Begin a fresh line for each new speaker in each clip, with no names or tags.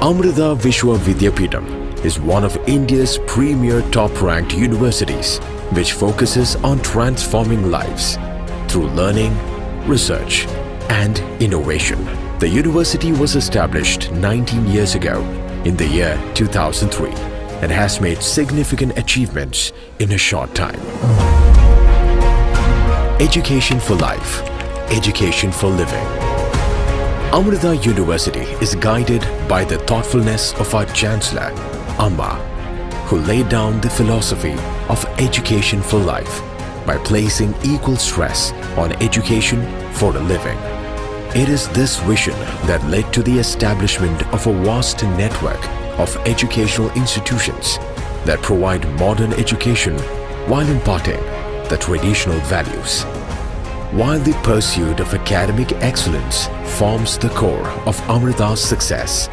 Amrita Vishwa Vidyapeetham is one of India's premier top-ranked universities which focuses on transforming lives through learning, research and innovation. The university was established 19 years ago in the year 2003 and has made significant achievements in a short time. Education for life, education for living. Amrita University is guided by the thoughtfulness of our Chancellor, Amma, who laid down the philosophy of education for life by placing equal stress on education for a living. It is this vision that led to the establishment of a vast network of educational institutions that provide modern education while imparting the traditional values. While the pursuit of academic excellence forms the core of Amrita's success,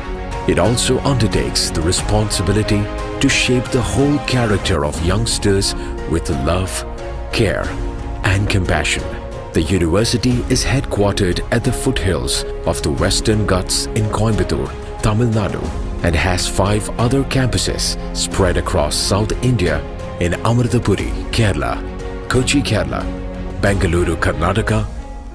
it also undertakes the responsibility to shape the whole character of youngsters with love, care, and compassion. The university is headquartered at the foothills of the Western Ghats in Coimbatore, Tamil Nadu, and has 5 other campuses spread across South India in Amritapuri, Kerala, Kochi, Kerala, Bengaluru, Karnataka,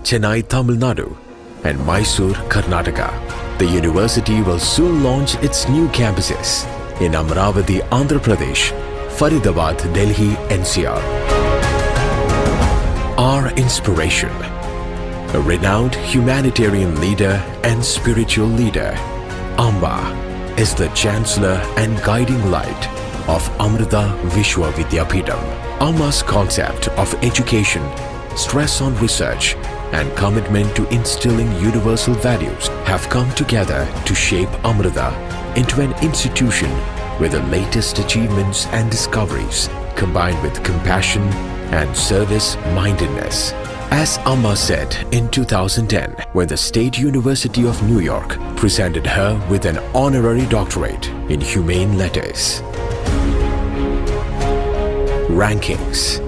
Chennai, Tamil Nadu, and Mysore, Karnataka. The university will soon launch its new campuses in Amravati, Andhra Pradesh, Faridabad, Delhi, NCR. Our inspiration, a renowned humanitarian leader and spiritual leader, Amba is the Chancellor and guiding light of Amrita Vishwa Vidyapeetham. Amma's concept of education, stress on research, and commitment to instilling universal values have come together to shape Amrita into an institution where the latest achievements and discoveries combined with compassion and service-mindedness. As Amma said in 2010, when the State University of New York presented her with an honorary doctorate in humane letters. Rankings.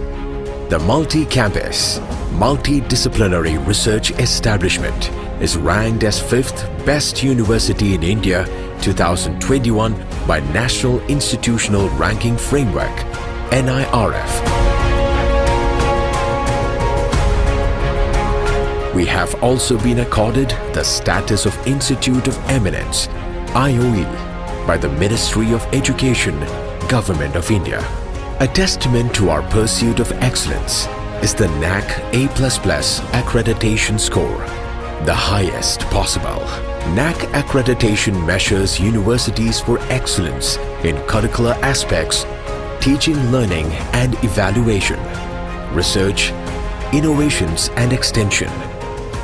The multi-campus, multidisciplinary research establishment is ranked as 5th best university in India 2021 by National Institutional Ranking Framework, NIRF. We have also been accorded the status of Institute of Eminence, IOE, by the Ministry of Education, Government of India. A testament to our pursuit of excellence is the NAC A++ accreditation score, the highest possible. NAC accreditation measures universities for excellence in curricular aspects, teaching, learning and evaluation, research, innovations and extension,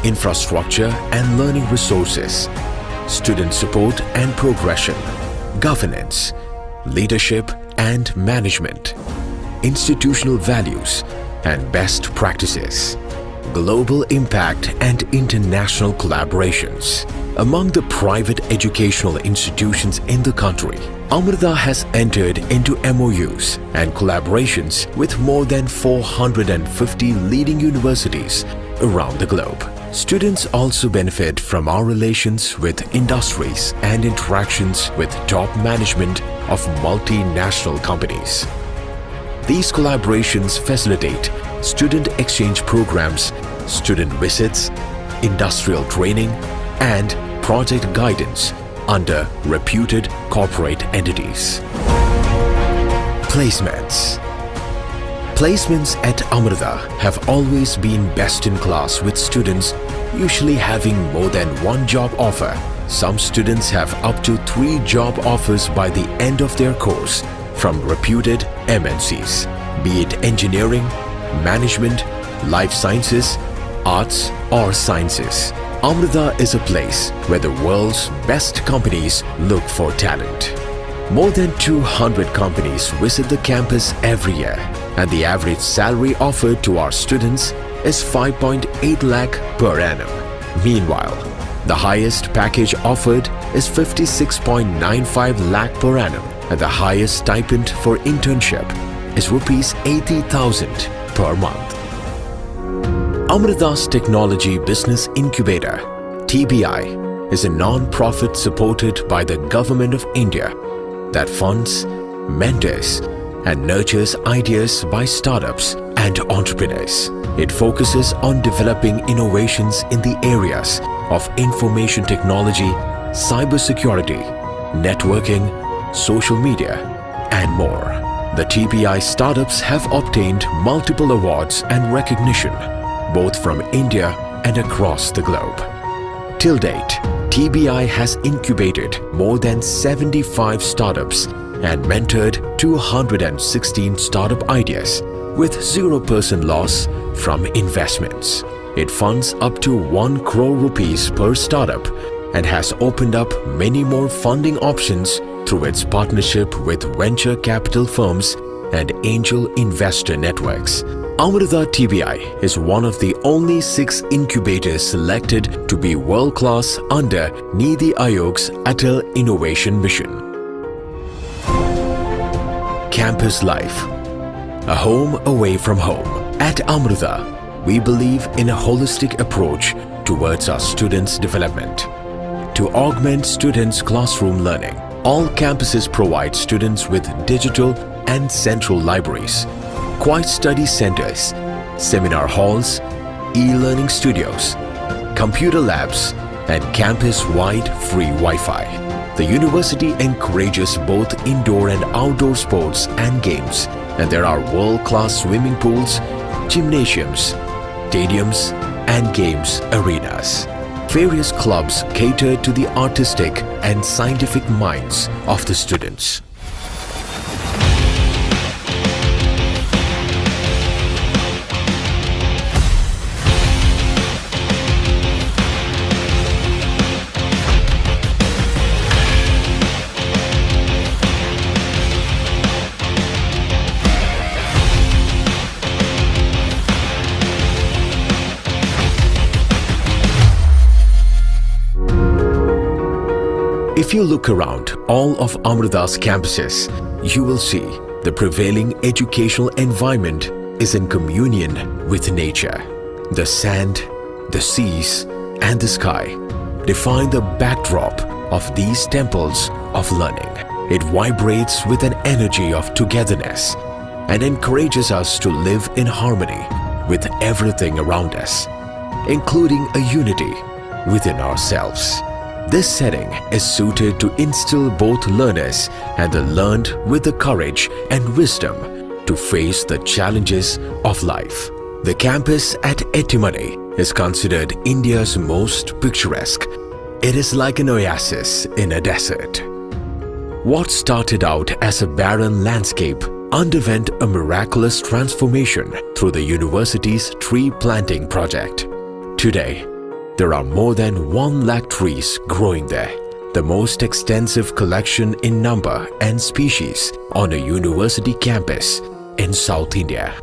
infrastructure and learning resources, student support and progression, governance, leadership and management, institutional values and best practices, global impact and international collaborations. Among the private educational institutions in the country, Amrita has entered into MOUs and collaborations with more than 450 leading universities around the globe. Students also benefit from our relations with industries and interactions with top management of multinational companies. These collaborations facilitate student exchange programs, student visits, industrial training, and project guidance under reputed corporate entities. Placements. Placements at Amrita have always been best in class, with students usually having more than 1 job offer. Some students have up to 3 job offers by the end of their course from reputed MNCs, be it engineering, management, life sciences, arts or sciences. Amrita is a place where the world's best companies look for talent. More than 200 companies visit the campus every year, and the average salary offered to our students is 5.8 lakh per annum. Meanwhile, the highest package offered is 56.95 lakh per annum, and the highest stipend for internship is rupees 80,000 per month. Amrita's Technology Business Incubator, TBI, is a non-profit supported by the Government of India that funds, mentors, and nurtures ideas by startups and entrepreneurs. It focuses on developing innovations in the areas of information technology, cybersecurity, networking, social media, and more. The TBI startups have obtained multiple awards and recognition, both from India and across the globe. Till date, TBI has incubated more than 75 startups and mentored 216 startup ideas with 0% loss from investments. It funds up to 1 crore rupees per startup and has opened up many more funding options through its partnership with venture capital firms and angel investor networks. Amrita TBI is one of the only 6 incubators selected to be world-class under Niti Aayog's Atal Innovation Mission. Campus life, a home away from home. At Amrita, we believe in a holistic approach towards our students' development. To augment students' classroom learning, all campuses provide students with digital and central libraries, quiet study centers, seminar halls, e-learning studios, computer labs, and campus-wide free Wi-Fi. The university encourages both indoor and outdoor sports and games, and there are world-class swimming pools, gymnasiums, stadiums, and games arenas. Various clubs cater to the artistic and scientific minds of the students. If you look around all of Amrita's campuses, you will see the prevailing educational environment is in communion with nature. The sand, the seas, and the sky define the backdrop of these temples of learning. It vibrates with an energy of togetherness and encourages us to live in harmony with everything around us, including a unity within ourselves. This setting is suited to instill both learners and the learned with the courage and wisdom to face the challenges of life. The campus at Etimane is considered India's most picturesque. It is like an oasis in a desert. What started out as a barren landscape underwent a miraculous transformation through the university's tree planting project. Today, there are more than 1 lakh trees growing there, the most extensive collection in number and species on a university campus in South India.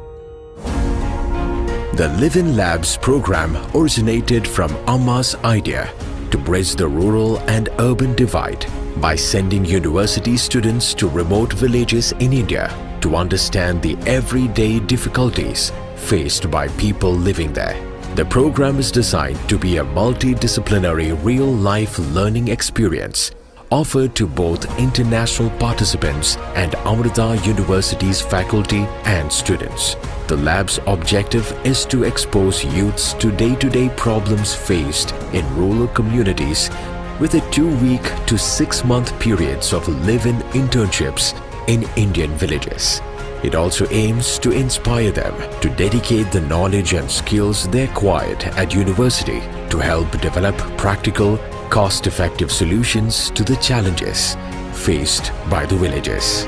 The Live-in Labs program originated from Amma's idea to bridge the rural and urban divide by sending university students to remote villages in India to understand the everyday difficulties faced by people living there. The program is designed to be a multidisciplinary real-life learning experience offered to both international participants and Amrita University's faculty and students. The lab's objective is to expose youths to day-to-day problems faced in rural communities with a 2-week to 6-month periods of live-in internships in Indian villages. It also aims to inspire them to dedicate the knowledge and skills they acquired at university to help develop practical, cost-effective solutions to the challenges faced by the villages.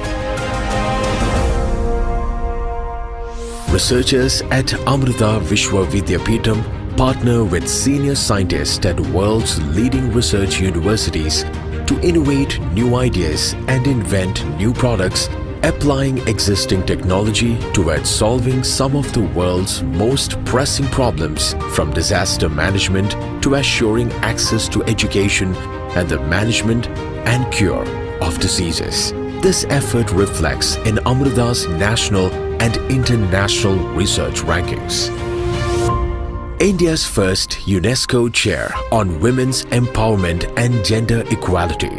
Researchers at Amrita Vishwa Vidyapeetham partner with senior scientists at world's leading research universities to innovate new ideas and invent new products, applying existing technology towards solving some of the world's most pressing problems, from disaster management to assuring access to education and the management and cure of diseases. This effort reflects in Amrita's national and international research rankings. India's first UNESCO Chair on Women's Empowerment and Gender Equality.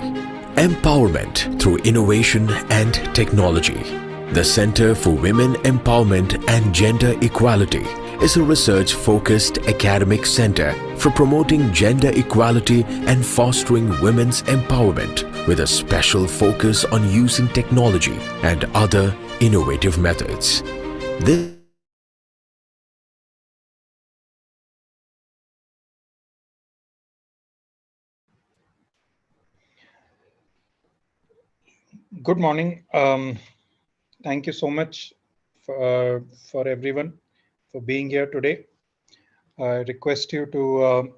Empowerment through Innovation and Technology. The Center for Women Empowerment and Gender Equality is a research-focused academic center for promoting gender equality and fostering women's empowerment with a special focus on using technology and other innovative methods. This
Good morning. Thank you so much for everyone for being here today. I request you to,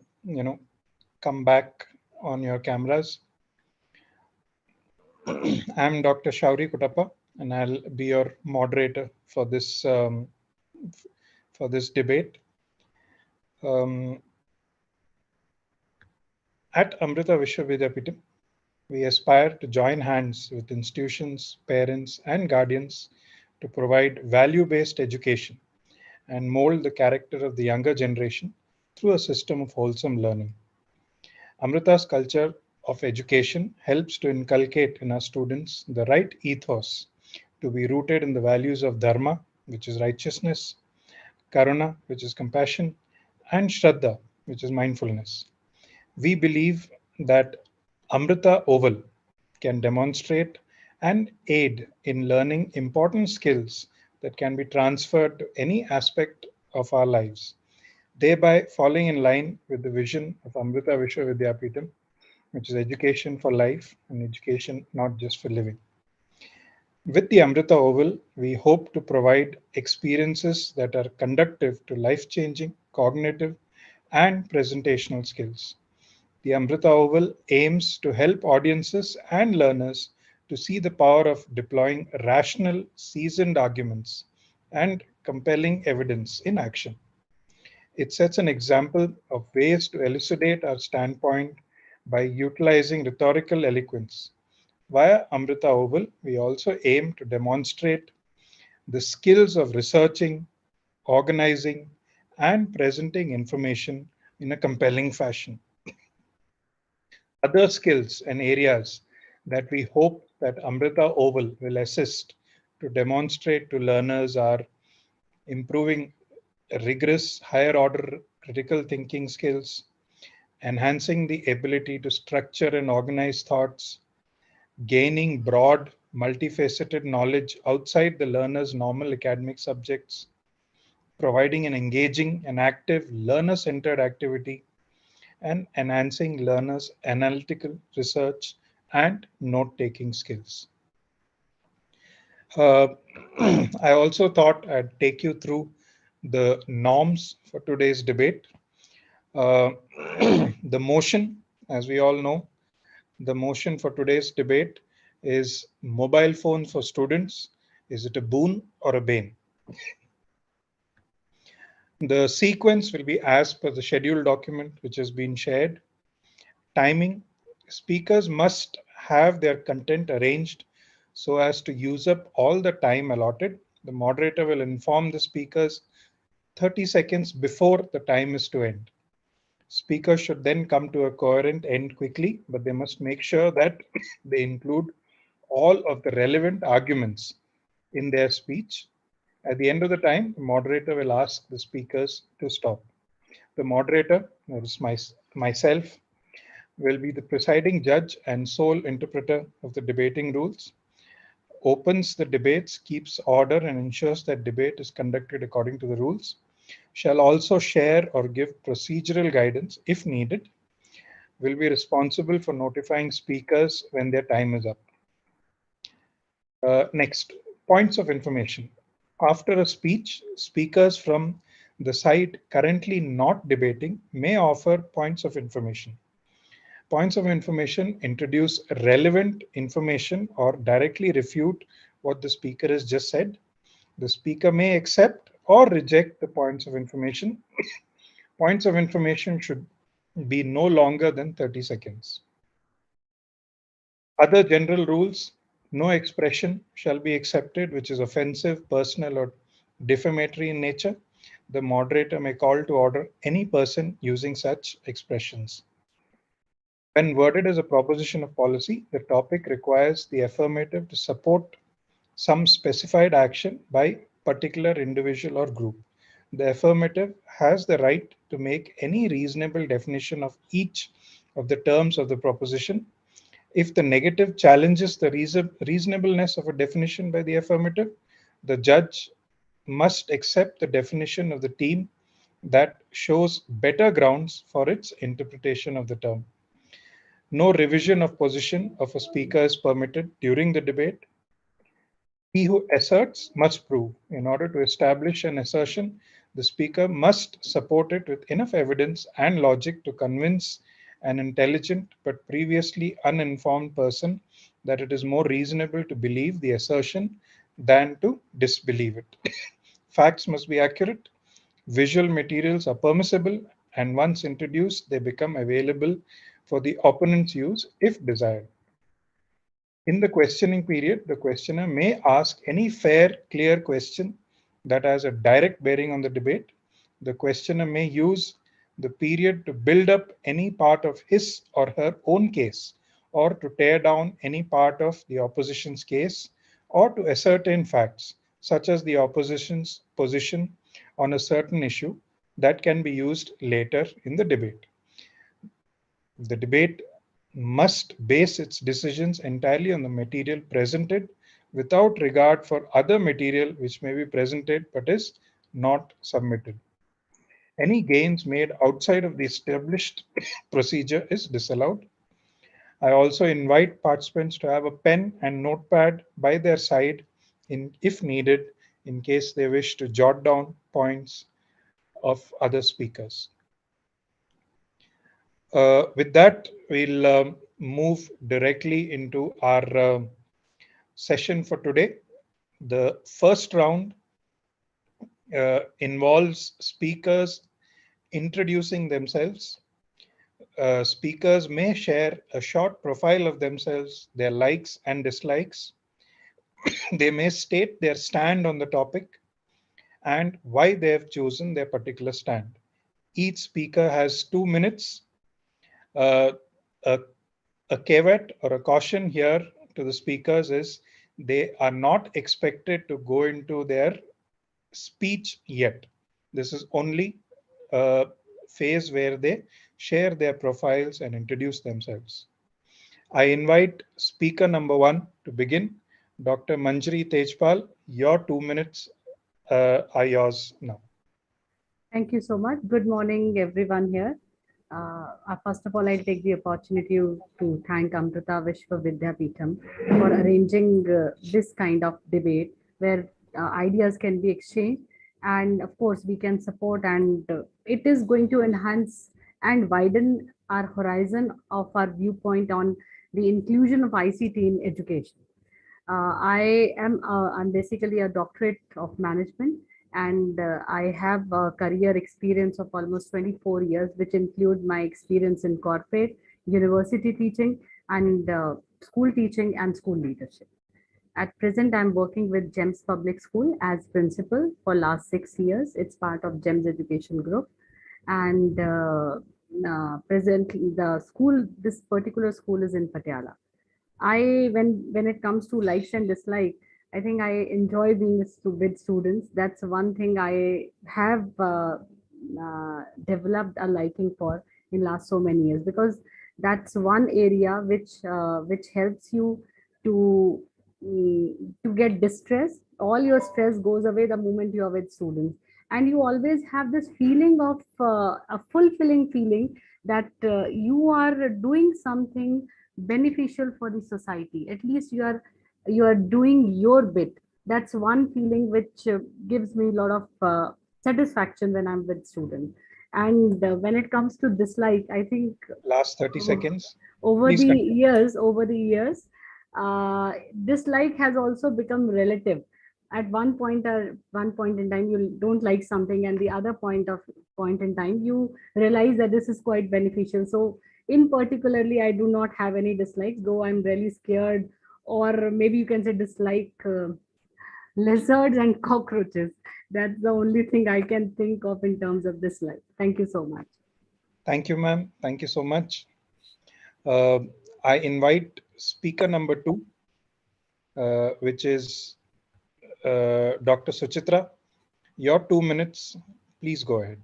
come back on your cameras. I'm Dr. Shauri Kutappa, and I'll be your moderator for this debate. Um, at Amrita Vishwavidyapeetham, we aspire to join hands with institutions, parents, and guardians to provide value-based education and mold the character of the younger generation through a system of wholesome learning. Amrita's culture of education helps to inculcate in our students the right ethos to be rooted in the values of Dharma, which is righteousness, Karuna, which is compassion, and Shraddha, which is mindfulness. We believe that Amrita Oval can demonstrate and aid in learning important skills that can be transferred to any aspect of our lives, thereby falling in line with the vision of Amrita Vishwavidyapeetham, which is education for life and education not just for living. With the Amrita Oval, we hope to provide experiences that are conductive to life changing, cognitive, and presentational skills. The Amrita Oval aims to help audiences and learners to see the power of deploying rational, seasoned arguments and compelling evidence in action. It sets an example of ways to elucidate our standpoint by utilizing rhetorical eloquence. Via Amrita Oval, we also aim to demonstrate the skills of researching, organizing, and presenting information in a compelling fashion. Other skills and areas that we hope that Amrita Oval will assist to demonstrate to learners are improving rigorous higher order critical thinking skills, enhancing the ability to structure and organize thoughts, gaining broad, multifaceted knowledge outside the learner's normal academic subjects, providing an engaging and active learner-centered activity, and enhancing learners' analytical research and note-taking skills. Uh, I also thought I'd take you through the norms for today's debate. Uh, the motion, as we all know, the motion for today's debate is mobile phones for students. Is it a boon or a bane? The sequence will be as per the schedule document which has been shared. Timing, speakers must have their content arranged so as to use up all the time allotted. The moderator will inform the speakers 30 seconds before the time is to end. Speakers should then come to a coherent end quickly, but they must make sure that they include all of the relevant arguments in their speech. At the end of the time, the moderator will ask the speakers to stop. The moderator, that is myself, will be the presiding judge and sole interpreter of the debating rules, opens the debates, keeps order, and ensures that debate is conducted according to the rules, shall also share or give procedural guidance if needed, will be responsible for notifying speakers when their time is up. Next, points of information. After a speech, speakers from the side currently not debating may offer points of information. Points of information introduce relevant information or directly refute what the speaker has just said. The speaker may accept or reject the points of information. Points of information should be no longer than 30 seconds. Other general rules: no expression shall be accepted which is offensive, personal, or defamatory in nature. the moderator may call to order any person using such expressions. When worded as a proposition of policy, the topic requires the affirmative to support some specified action by particular individual or group. The affirmative has the right to make any reasonable definition of each of the terms of the proposition. If the negative challenges the reasonableness of a definition by the affirmative, the judge must accept the definition of the team that shows better grounds for its interpretation of the term. No revision of position of a speaker is permitted during the debate. He who asserts must prove. In order to establish an assertion, the speaker must support it with enough evidence and logic to convince an intelligent but previously uninformed person that it is more reasonable to believe the assertion than to disbelieve it. Facts must be accurate, visual materials are permissible, and once introduced, they become available for the opponent's use if desired. In the questioning period, the questioner may ask any fair, clear question that has a direct bearing on the debate. The questioner may use the period to build up any part of his or her own case, or to tear down any part of the opposition's case, or to ascertain facts, such as the opposition's position on a certain issue that can be used later in the debate. The debate must base its decisions entirely on the material presented without regard for other material which may be presented but is not submitted. Any gains made outside of the established procedure is disallowed. I also invite participants to have a pen and notepad by their side if needed, in case they wish to jot down points of other speakers. With that, we'll move directly into our session for today. The first round involves speakers introducing themselves. Speakers may share a short profile of themselves, their likes and dislikes. They may state their stand on the topic and why they have chosen their particular stand. Each speaker has 2 minutes. Uh, a A caveat or a caution here to the speakers is they are not expected to go into their speech yet. This is only a phase where they share their profiles and introduce themselves. I invite speaker number one to begin. Dr. Manjri Tejpal, your 2 minutes are yours now.
Thank you so much. Good morning, everyone here. First of all, I'll take the opportunity to thank Amrita Vidyapeetham for arranging this kind of debate where ideas can be exchanged, and of course we can support, and it is going to enhance and widen our horizon of our viewpoint on the inclusion of ICT in education. I'm basically a doctorate of management, and I have a career experience of almost 24 years, which include my experience in corporate, university teaching, and school teaching and school leadership. At present, I'm working with GEMS Public School as principal for last 6 years. It's part of GEMS Education Group, and presently this particular school is in Patiala. When it comes to likes and dislikes, I think I enjoy being with students. That's one thing I have developed a liking for in last so many years, because that's one area which helps you to to get distress. All your stress goes away the moment you are with students, and you always have this feeling of a fulfilling feeling that you are doing something beneficial for the society. At least you are doing your bit. That's one feeling which gives me a lot of satisfaction when I'm with students. And when it comes to dislike, I think
Last 30 seconds.
over
Please
the
continue.
years, dislike has also become relative. At one point in time, you don't like something, and the other point in time, you realize that this is quite beneficial. So, in particularly, I do not have any dislikes, though I'm really scared, or maybe you can say dislike lizards and cockroaches. That's the only thing I can think of in terms of this life. Thank you so much.
Thank you, ma'am. Thank you so much. Uh, I invite speaker number 2, which is Dr. Suchitra. Your 2 minutes. Please go ahead.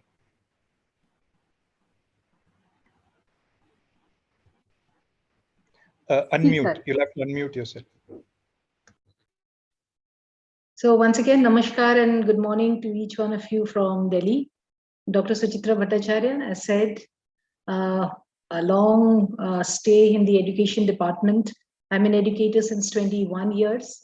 Unmute.
Speaker.
You'll have to unmute yourself.
So once again, namaskar and good morning to each one of you from Delhi. Dr. Suchitra Bhattacharya, as said, a long stay in the education department. I'm an educator since 21 years.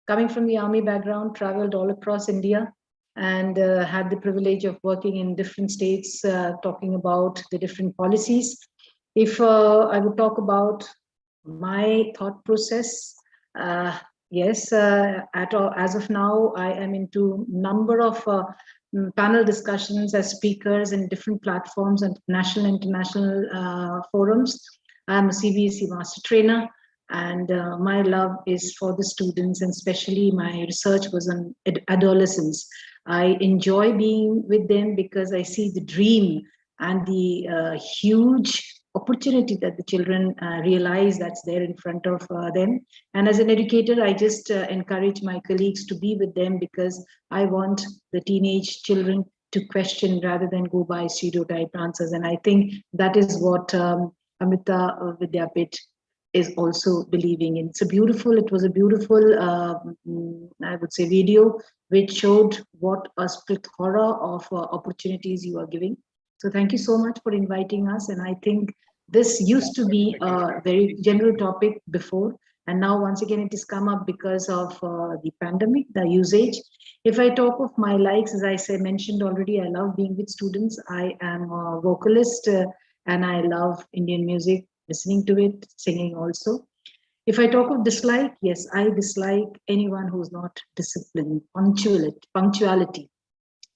Coming from the army background, traveled all across India and had the privilege of working in different states, talking about the different policies. If I would talk about my thought process, yes, as of now, I am into number of panel discussions as speakers in different platforms and national and international forums. I'm a CBSE master trainer, and my love is for the students, and especially my research was on adolescents. I enjoy being with them because I see the dream and the huge opportunity that the children realize that's there in front of them. And as an educator, I just encourage my colleagues to be with them because I want the teenage children to question rather than go by stereotyped answers. And I think that is what Amrita Vidyapit is also believing in. It was a beautiful, I would say, video which showed what a split horror of opportunities you are giving. So thank you so much for inviting us. And I think this used to be a very general topic before. And now once again, it has come up because of the pandemic, the usage. If I talk of my likes, as I mentioned already, I love being with students. I am a vocalist and I love Indian music, listening to it, singing also. If I talk of dislike, yes, I dislike anyone who's not disciplined. Punctuality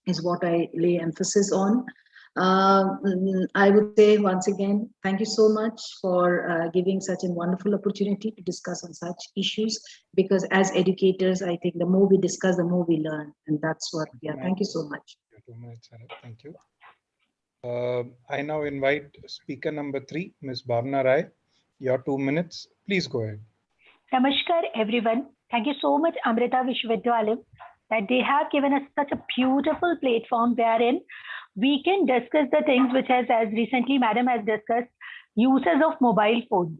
is what I lay emphasis on. I would say once again, thank you so much for giving such a wonderful opportunity to discuss on such issues, because as educators, I think the more we discuss, the more we learn. And that's what, yeah, thank you so much.
2 minutes, thank you. I now invite speaker number 3, Ms. Bhavna Rai. Your 2 minutes, please go ahead.
Namaskar, everyone. Thank you so much, Amrita Vishwavidyalaya, that they have given us such a beautiful platform wherein we can discuss the things which has, as recently Madam has discussed, uses of mobile phones.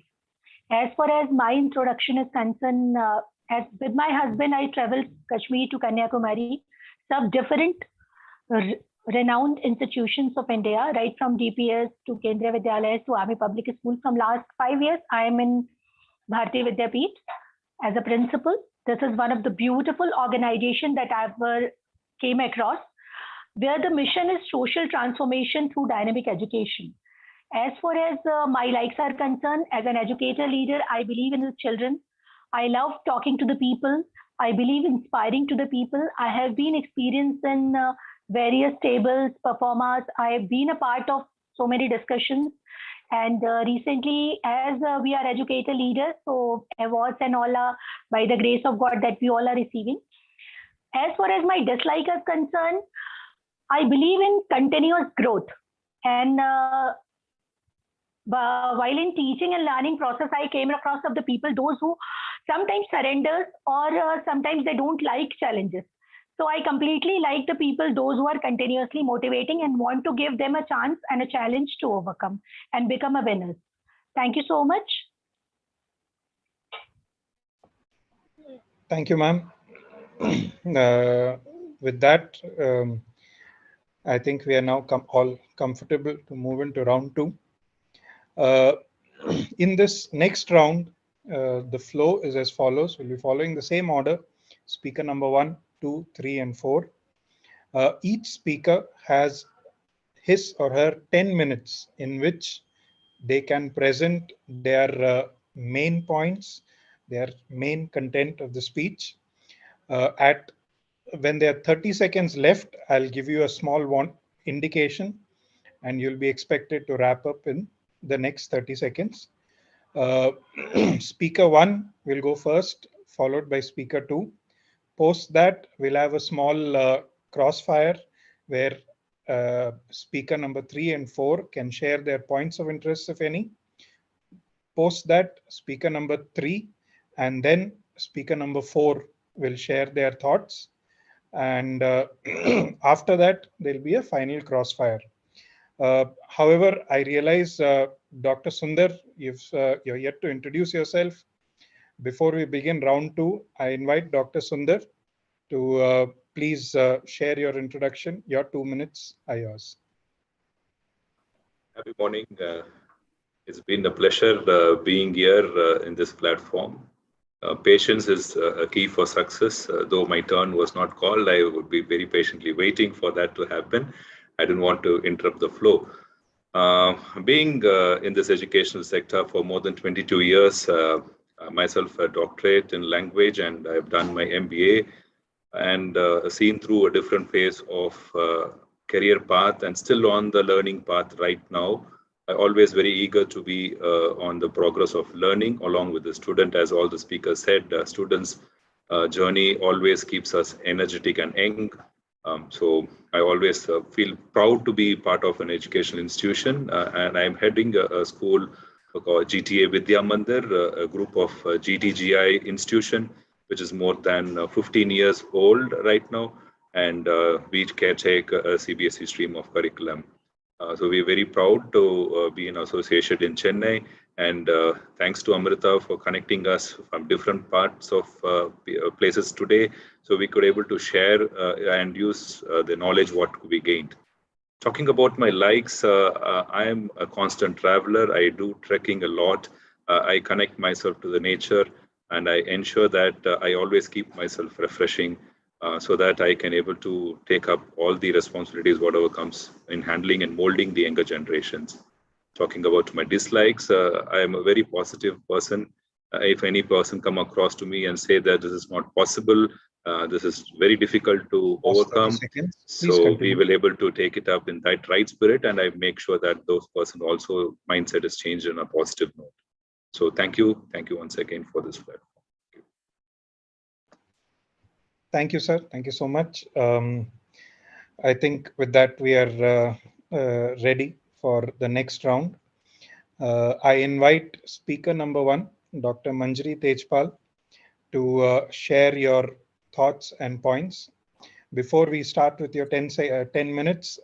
As far as my introduction is concerned, as with my husband, I traveled Kashmir to Kanyakumari, some different renowned institutions of India, right from DPS to Kendriya Vidyalaya to Army Public School. From last 5 years, I am in Bharati Vidyapeeth as a principal. This is one of the beautiful organizations that I've came across, where the mission is social transformation through dynamic education. As far as my likes are concerned, as an educator leader, I believe in the children. I love talking to the people. I believe inspiring to the people. I have been experienced in various tables, performers. I have been a part of so many discussions. And recently, as we are educator leaders, so awards and all are by the grace of God that we all are receiving. As far as my dislike is concerned, I believe in continuous growth. And while in teaching and learning process, I came across of the people, those who sometimes surrenders or sometimes they don't like challenges. So I completely like the people, those who are continuously motivating and want to give them a chance and a challenge to overcome and become a winner. Thank you so much.
Thank you, ma'am. With that, I think we are now all comfortable to move into round 2. In this next round, the flow is as follows. We'll be following the same order. Speaker number 1, 2, 3, and 4. Each speaker has his or her 10 minutes in which they can present their main points, their main content of the speech. When there are 30 seconds left, I'll give you a small indication, and you'll be expected to wrap up in the next 30 seconds. Speaker 1 will go first, followed by speaker 2. Post that, we'll have a small crossfire where speaker number 3 and 4 can share their points of interest, if any. Post that, speaker number 3 and then speaker number 4 will share their thoughts. And after that, there'll be a final crossfire. However, I realize, Dr. Sundar, you're yet to introduce yourself. Before we begin round 2, I invite Dr. Sundar to please share your introduction. Your 2 minutes are yours.
Happy morning. It's been a pleasure being here in this platform. Patience is a key for success. Though my turn was not called, I would be very patiently waiting for that to happen. I didn't want to interrupt the flow. Being in this educational sector for more than 22 years, myself a doctorate in language, and I've done my MBA and seen through a different phase of career path and still on the learning path right now. I always very eager to be on the progress of learning along with the student. As all the speakers said, students' journey always keeps us energetic and young. So I always feel proud to be part of an educational institution, and I'm heading a school called GTA Vidya Mandir, a group of GTGI institution, which is more than 15 years old right now, and we caretake a CBSE stream of curriculum. So we're very proud to be in association in Chennai, and thanks to Amrita for connecting us from different parts of places today, so we could able to share and use the knowledge what we gained. Talking about my likes, I am a constant traveler. I do trekking a lot. I connect myself to the nature, and I ensure that I always keep myself refreshing. So that I can able to take up all the responsibilities, whatever comes in handling and molding the younger generations. Talking about my dislikes, I am a very positive person. If any person come across to me and say that this is not possible, this is very difficult to overcome, so we will able to take it up in that right spirit, and I make sure that those person also mindset is changed in a positive note. So thank you once again for this platform.
Thank you, sir. Thank you so much. I think with that, we are ready for the next round. I invite speaker number 1, Dr. Manjari Tejpal, to share your thoughts and points. Before we start with your 10 minutes,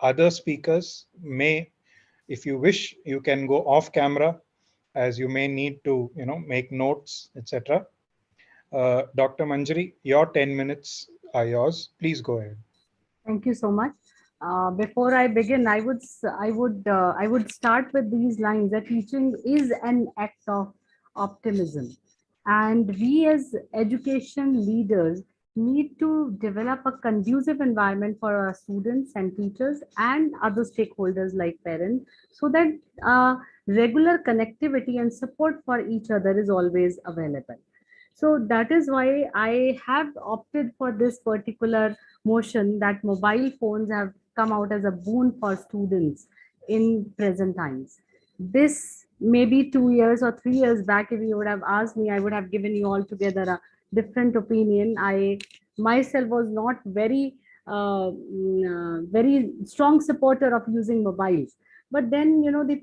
other speakers may, if you wish, you can go off camera, as you may need to, make notes, etc. Dr. Manjari, your 10 minutes are yours. Please go ahead.
Thank you so much. Before I begin, I would start with these lines that teaching is an act of optimism, and we as education leaders need to develop a conducive environment for our students and teachers and other stakeholders like parents, so that regular connectivity and support for each other is always available. So that is why I have opted for this particular motion that mobile phones have come out as a boon for students in present times. This maybe 2 years or 3 years back, if you would have asked me, I would have given you altogether a different opinion. I myself was not very very strong supporter of using mobiles. But then, the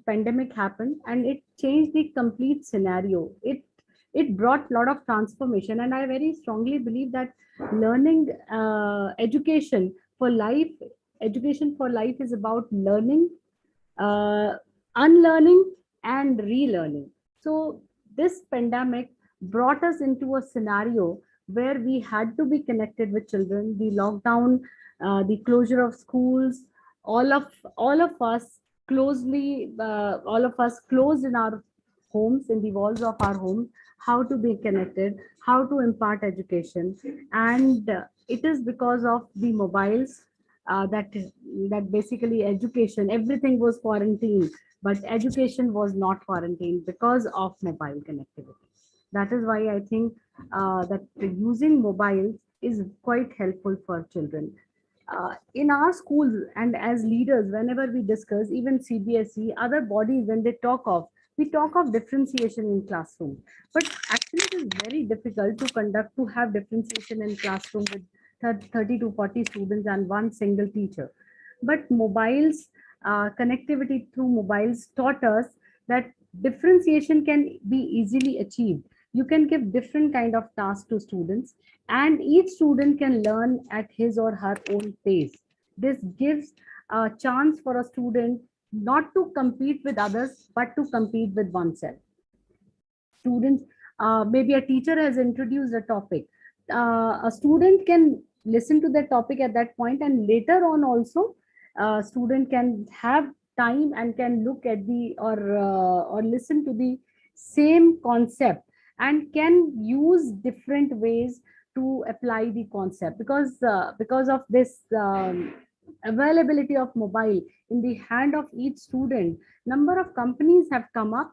pandemic happened and it changed the complete scenario. It brought a lot of transformation, and I very strongly believe that learning education for life is about learning, unlearning and relearning. So this pandemic brought us into a scenario where we had to be connected with children. The lockdown, the closure of schools, all of us closed in our homes, in the walls of our homes, how to be connected, how to impart education. And it is because of the mobiles that basically education, everything was quarantined, but education was not quarantined because of mobile connectivity. That is why I think that using mobiles is quite helpful for children. In our schools and as leaders, whenever we discuss, even CBSE, other bodies, when we talk of differentiation in classroom, but actually it is very difficult to have differentiation in classroom with 30 to 40 students and one single teacher. But mobiles, connectivity through mobiles taught us that differentiation can be easily achieved. You can give different kind of tasks to students, and each student can learn at his or her own pace. This gives a chance for a student not to compete with others, but to compete with oneself. Students, maybe a teacher has introduced a topic. A student can listen to the topic at that point, and later on also, student can have time and can look at the or listen to the same concept and can use different ways to apply the concept, because of this availability of mobile in the hand of each student. Number of companies have come up,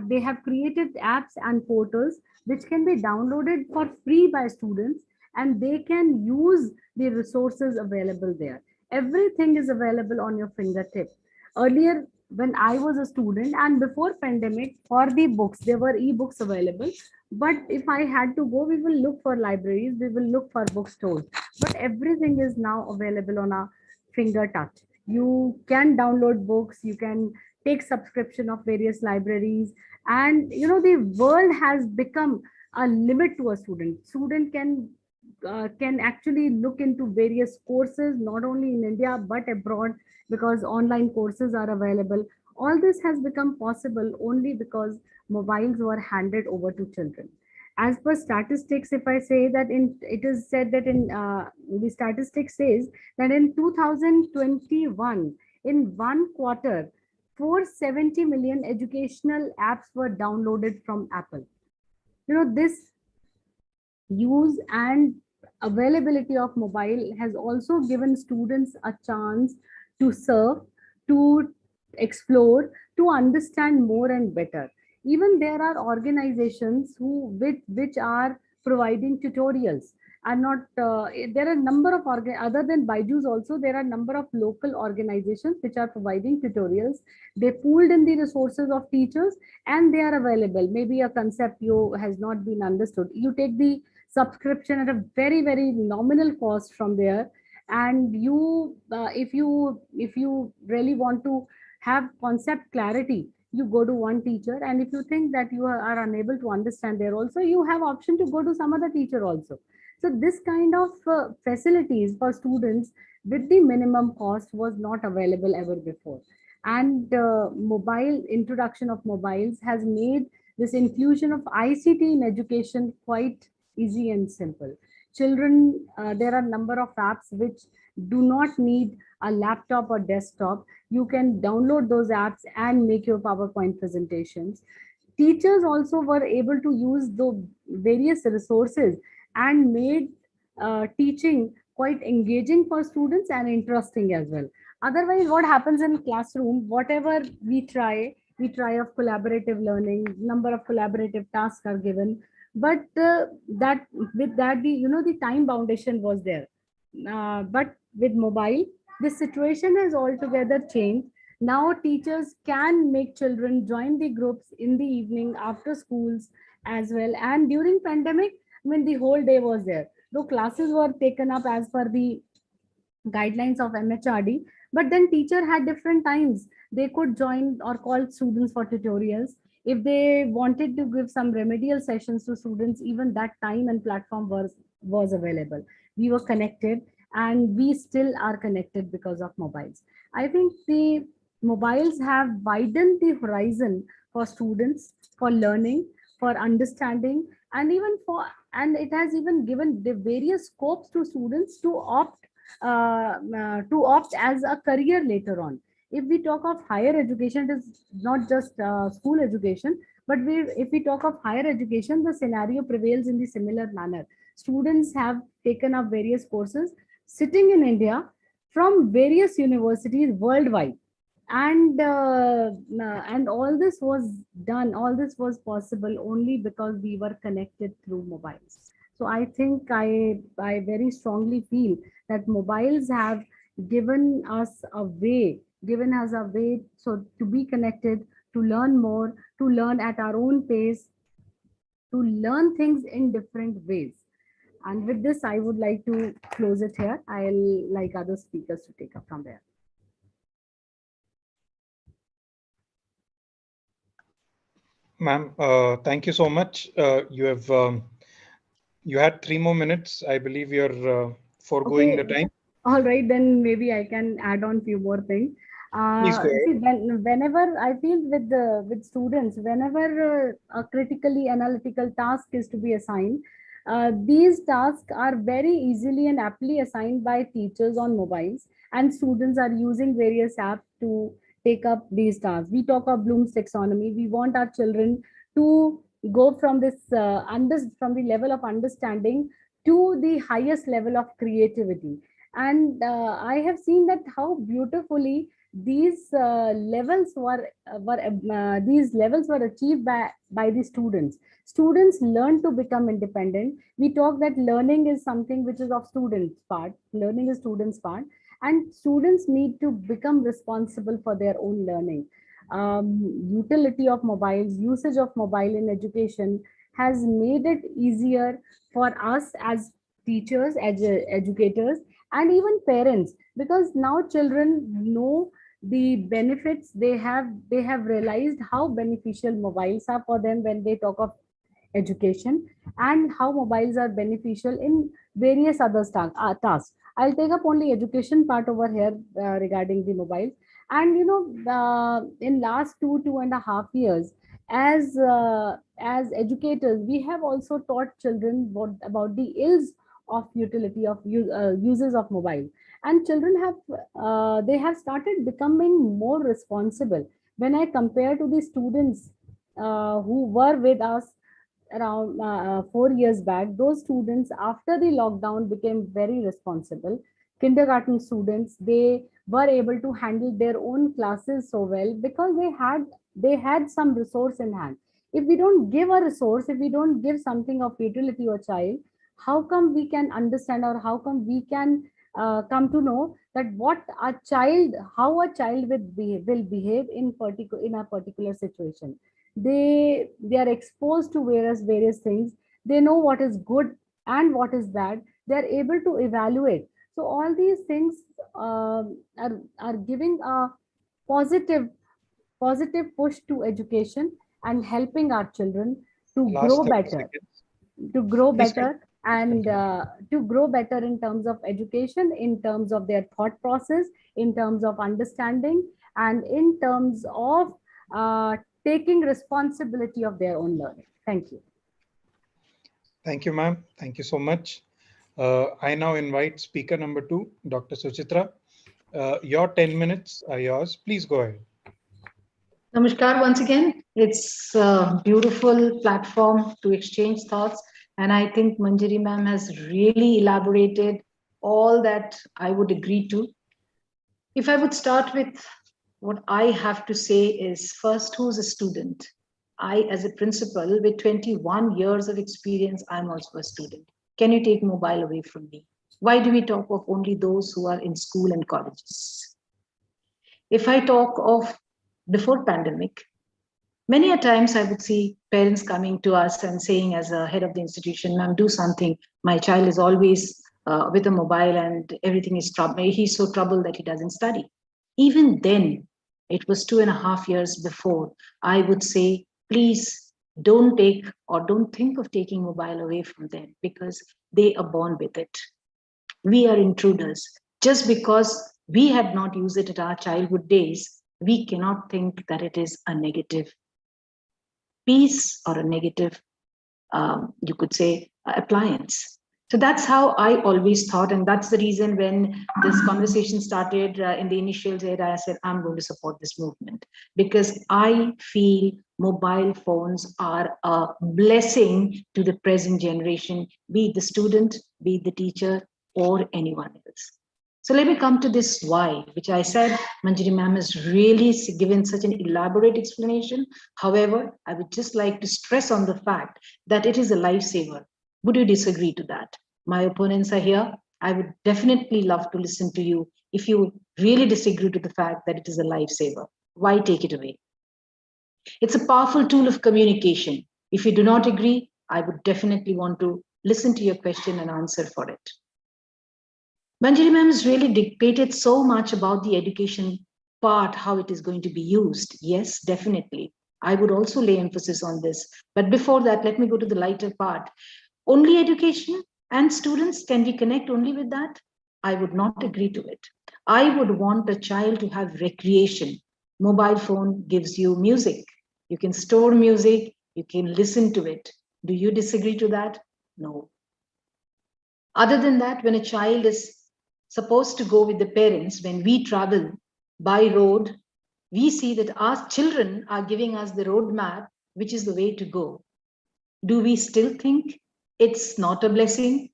they have created apps and portals which can be downloaded for free by students, and they can use the resources available there. Everything is available on your fingertip. Earlier, when I was a student and before pandemic, for the books there were e-books available, but if I had to go, we will look for libraries, we will look for bookstores, but everything is now available on a finger touch. You can download books, you can take subscription of various libraries, and the world has become a limit to a student. Student can actually look into various courses not only in India but abroad, because online courses are available. All this has become possible only because mobiles were handed over to children. As per statistics, if I say that it is said that in the statistics says that in 2021, in one quarter, 470 million educational apps were downloaded from Apple. This use and availability of mobile has also given students a chance to serve, to explore, to understand more and better. Even there are organizations which are providing tutorials. Are not there are a number of other than Byju's also, there are a number of local organizations which are providing tutorials. They pooled in the resources of teachers and they are available. Maybe a concept you has not been understood, you take the subscription at a very very nominal cost from there, and you if you really want to have concept clarity, you go to one teacher, and if you think that you are unable to understand there also, you have option to go to some other teacher also. So this kind of facilities for students with the minimum cost was not available ever before. And mobile introduction of mobiles has made this inclusion of ICT in education quite easy and simple. Children, there are number of apps which do not need a laptop or desktop. You can download those apps and make your PowerPoint presentations. Teachers also were able to use the various resources and made teaching quite engaging for students and interesting as well. Otherwise, what happens in classroom, whatever we try of collaborative learning, number of collaborative tasks are given, but that with that the time foundation was there. But with mobile, the situation has altogether changed. Now teachers can make children join the groups in the evening after schools as well. And during pandemic, when the whole day was there, though classes were taken up as per the guidelines of MHRD, but then teacher had different times. They could join or call students for tutorials. If they wanted to give some remedial sessions to students, even that time and platform was available. We were connected, and we still are connected because of mobiles. I think the mobiles have widened the horizon for students, for learning, for understanding, and even for and it has even given the various scopes to students to opt as a career later on. If we talk of higher education, it is not just school education, but if we talk of higher education, the scenario prevails in the similar manner. Students have taken up various courses sitting in India from various universities worldwide, and all this was done. All this was possible only because we were connected through mobiles. So I think I very strongly feel that mobiles have given us a way, so to be connected, to learn more, to learn at our own pace, to learn things in different ways. And with this, I would like to close it here. I'll like other speakers to take up from there.
Ma'am, thank you so much. You had 3 more minutes. I believe you're foregoing the time.
All right, then maybe I can add on few more things.
Please go ahead.
See, whenever I feel with students, whenever a critically analytical task is to be assigned, these tasks are very easily and aptly assigned by teachers on mobiles, and students are using various apps to take up these tasks. We talk of Bloom's taxonomy. We want our children to go from this from the level of understanding to the highest level of creativity. And I have seen that how beautifully these these levels were achieved by the students learn to become independent. We talk that learning is something which is of students part, learning is students part, and students need to become responsible for their own learning. Utility of mobiles, usage of mobile in education has made it easier for us as teachers, educators, and even parents, because now children know the benefits. They have realized how beneficial mobiles are for them when they talk of education, and how mobiles are beneficial in various other tasks. I'll take up only education part over here regarding the mobiles. And in last 2.5 years, as educators, we have also taught children about the ills of utility of uses of mobile, and children have started becoming more responsible. When I compare to the students who were with us around 4 years back, those students after the lockdown became very responsible. Kindergarten students, they were able to handle their own classes so well because they had some resource in hand. If we don't give a resource, if we don't give something of utility to a child, how come we can understand, or how come we can come to know that how a child will behave in a particular situation? They are exposed to various things. They know what is good and what is bad. They are able to evaluate. So all these things are giving a positive push to education and helping our children to
Last
grow
30
better,
seconds.
to grow
Please
better and to grow better in terms of education, in terms of their thought process, in terms of understanding, and in terms of taking responsibility of their own learning. Thank you.
Thank you, ma'am. Thank you so much. I now invite speaker number 2, Dr. Suchitra. Your 10 minutes are yours. Please go ahead.
Namaskar once again. It's a beautiful platform to exchange thoughts. And I think Manjari ma'am has really elaborated all that I would agree to. If I would start with what I have to say is, first, who's a student? I, as a principal with 21 years of experience, I'm also a student. Can you take mobile away from me? Why do we talk of only those who are in school and colleges? If I talk of before pandemic, many a times I would see parents coming to us and saying, as a head of the institution, ma'am, do something. My child is always with a mobile and everything is trouble. He's so troubled that he doesn't study. Even then, it was 2.5 years before, I would say, please don't take or don't think of taking mobile away from them, because they are born with it. We are intruders. Just because we had not used it at our childhood days, we cannot think that it is a negative piece or a negative, you could say, appliance. So that's how I always thought. And that's the reason when this conversation started in the initial days, I said, I'm going to support this movement, because I feel mobile phones are a blessing to the present generation, be it the student, be it the teacher, or anyone else. So let me come to this why, which I said Manjari ma'am has really given such an elaborate explanation. However, I would just like to stress on the fact that it is a lifesaver. Would you disagree to that? My opponents are here. I would definitely love to listen to you if you really disagree to the fact that it is a lifesaver. Why take it away? It's a powerful tool of communication. If you do not agree, I would definitely want to listen to your question and answer for it. Manjari ma'am has really dictated so much about the education part, how it is going to be used. Yes, definitely. I would also lay emphasis on this. But before that, let me go to the lighter part. Only education and students, can we connect only with that? I would not agree to it. I would want a child to have recreation. Mobile phone gives you music. You can store music, you can listen to it. Do you disagree to that? No. Other than that, when a child is supposed to go with the parents, when we travel by road, we see that our children are giving us the roadmap, which is the way to go. Do we still think it's not a blessing?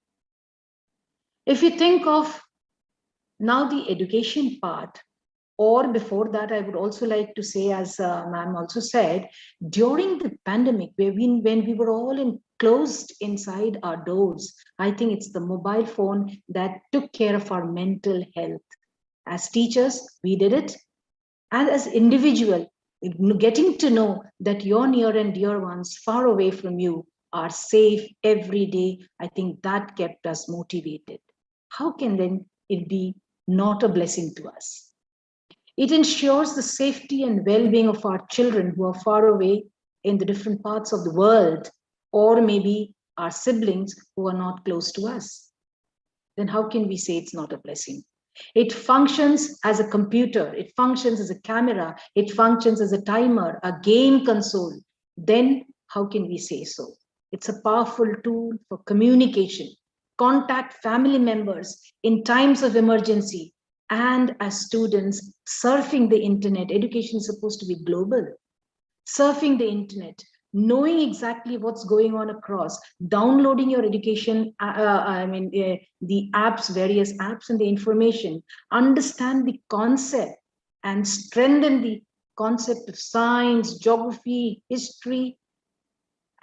If you think of now the education part, or before that, I would also like to say, as ma'am also said, during the pandemic, when we were all enclosed inside our doors, I think it's the mobile phone that took care of our mental health. As teachers, we did it. And as individual, getting to know that your near and dear ones far away from you are safe every day, I think that kept us motivated. How can then it be not a blessing to us? It ensures the safety and well-being of our children who are far away in the different parts of the world, or maybe our siblings who are not close to us. Then how can we say it's not a blessing? It functions as a computer, it functions as a camera, it functions as a timer, a game console. Then how can we say so? It's a powerful tool for communication, contact family members in times of emergency, and as students surfing the internet. Education is supposed to be global. Surfing the internet, knowing exactly what's going on across, downloading your education, the apps, various apps and the information, understand the concept and strengthen the concept of science, geography, history,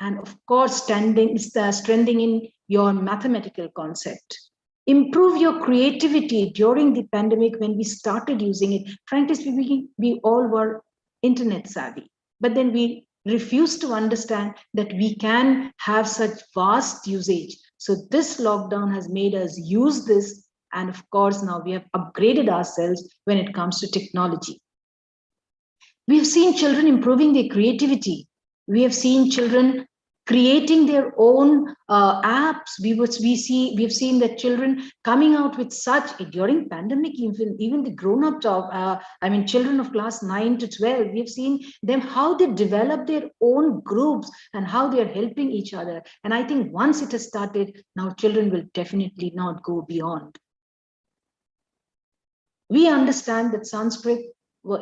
and of course, strengthening your mathematical concept. Improve your creativity during the pandemic when we started using it. Frankly speaking, we all were internet savvy, but then we refused to understand that we can have such vast usage. So this lockdown has made us use this. And of course, now we have upgraded ourselves when it comes to technology. We have seen children improving their creativity. We have seen children creating their own apps. We have seen that children coming out with such during pandemic, even the grown-ups of children of class 9 to 12. We have seen them how they develop their own groups and how they are helping each other. And I think once it has started, now children will definitely not go beyond. We understand that Sanskrit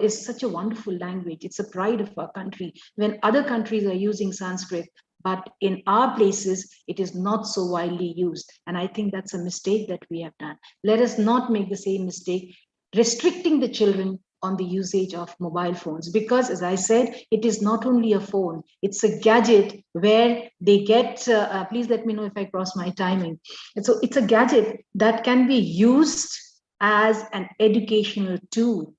is such a wonderful language. It's a pride of our country. When other countries are using Sanskrit, but in our places, it is not so widely used. And I think that's a mistake that we have done. Let us not make the same mistake, restricting the children on the usage of mobile phones. Because as I said, it is not only a phone, it's a gadget where they get, please let me know if I cross my timing. And so it's a gadget that can be used as an educational tool.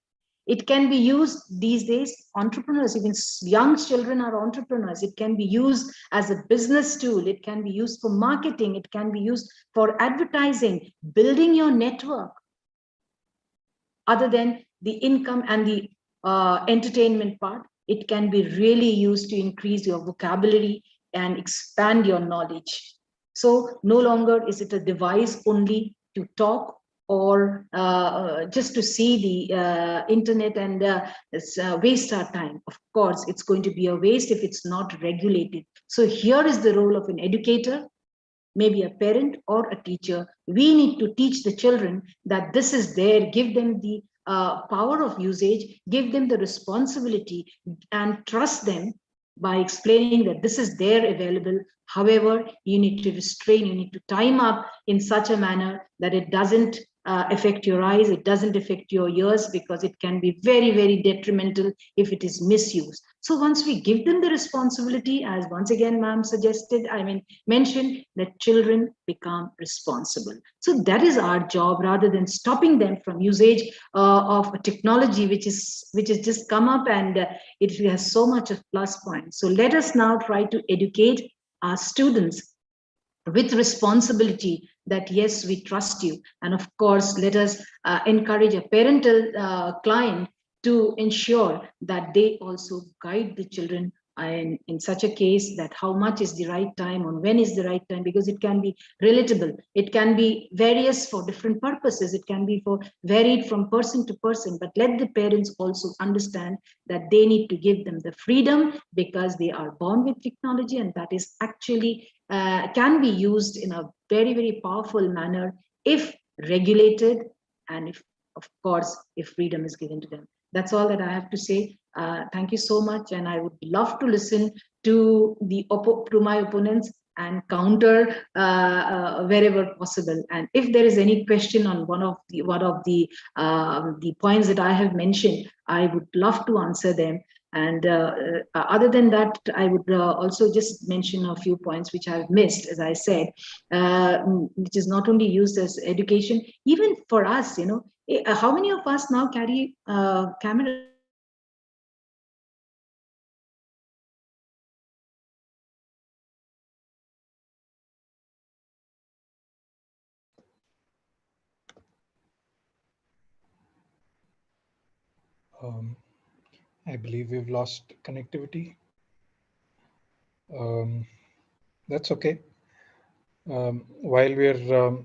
It can be used these days, entrepreneurs, even young children are entrepreneurs. It can be used as a business tool. It can be used for marketing. It can be used for advertising, building your network. Other than the income and the entertainment part, it can be really used to increase your vocabulary and expand your knowledge. So no longer is it a device only to talk or just to see the internet and waste our time. Of course, it's going to be a waste if it's not regulated. So here is the role of an educator, maybe a parent or a teacher. We need to teach the children that this is there, give them the power of usage, give them the responsibility and trust them by explaining that this is there available. However, you need to restrain, you need to time up in such a manner that it doesn't affect your eyes, it doesn't affect your ears, because it can be very, very detrimental if it is misused. So once we give them the responsibility, as once again ma'am mentioned, that children become responsible. So that is our job, rather than stopping them from usage of a technology which is just come up and it has so much of plus points. So let us now try to educate our students with responsibility that yes, we trust you. And of course, let us encourage a parental client to ensure that they also guide the children in such a case, that how much is the right time and when is the right time, because it can be relatable. It can be various for different purposes. It can be for varied from person to person, but let the parents also understand that they need to give them the freedom, because they are born with technology, and that is actually can be used in a very, very powerful manner if regulated, and if, of course, if freedom is given to them. That's all that I have to say. Thank you so much, and I would love to listen to my opponents and counter wherever possible. And if there is any question on one of the points that I have mentioned, I would love to answer them. And other than that, I would also just mention a few points which I've missed, as I said, which is not only used as education, even for us, how many of us now carry cameras?
I believe we've lost connectivity. That's okay. While we're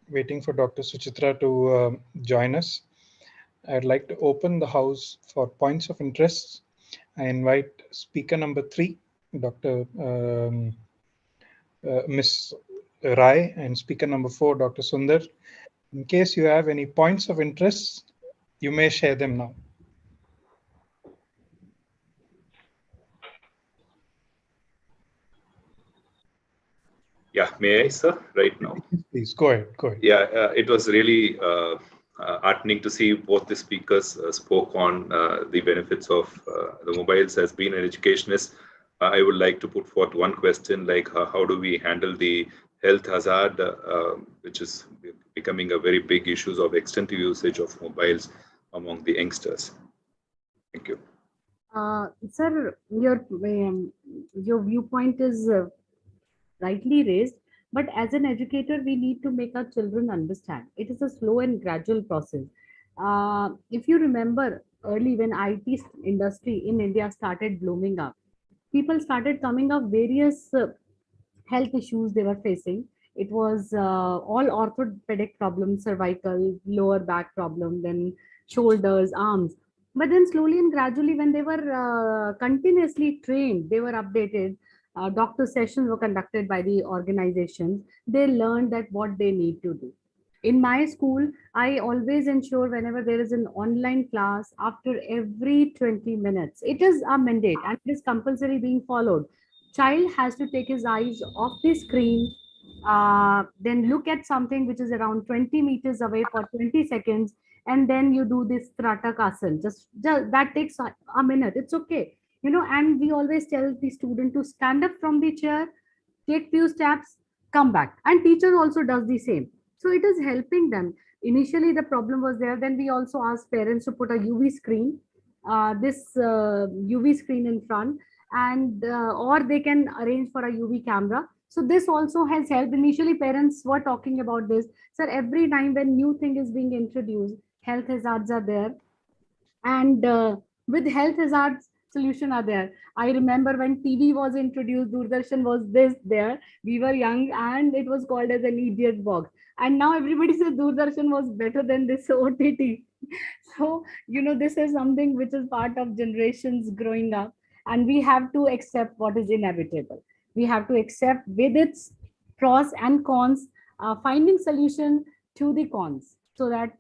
waiting for Dr. Suchitra to join us, I'd like to open the house for points of interest. I invite speaker number 3, Dr. Ms. Rai, and speaker number 4, Dr. Sundar. In case you have any points of interest, you may share them now.
Yeah, may I, sir, right now?
Please go ahead.
Yeah, it was really heartening to see both the speakers spoke on the benefits of the mobiles as being an educationist. I would like to put forth one question, like how do we handle the health hazard, which is becoming a very big issue of extensive usage of mobiles among the youngsters. Thank you.
Sir, your viewpoint is rightly raised, but as an educator, we need to make our children understand. It is a slow and gradual process. If you remember early when IT industry in India started blooming up, people started coming up various health issues they were facing. It was all orthopedic problems, cervical, lower back problem, then shoulders, arms. But then slowly and gradually, when they were continuously trained, they were updated. Doctor sessions were conducted by the organizations. They learned that what they need to do. In my school, I always ensure whenever there is an online class, after every 20 minutes, it is a mandate and it is compulsory being followed. Child has to take his eyes off the screen, then look at something which is around 20 meters away for 20 seconds, and then you do this Tratakasana. Just that takes a minute. It's okay. And we always tell the student to stand up from the chair, take few steps, come back. And teacher also does the same. So it is helping them. Initially, the problem was there. Then we also asked parents to put a UV screen, this UV screen in front, and or they can arrange for a UV camera. So this also has helped. Initially, parents were talking about this. Sir, every time when new thing is being introduced, health hazards are there, and with health hazards solution are there. I remember when TV was introduced, Doordarshan was this there. We were young and it was called as an idiot box. And now everybody says Doordarshan was better than this OTT. So, this is something which is part of generations growing up, and we have to accept what is inevitable. We have to accept with its pros and cons, finding solution to the cons, so that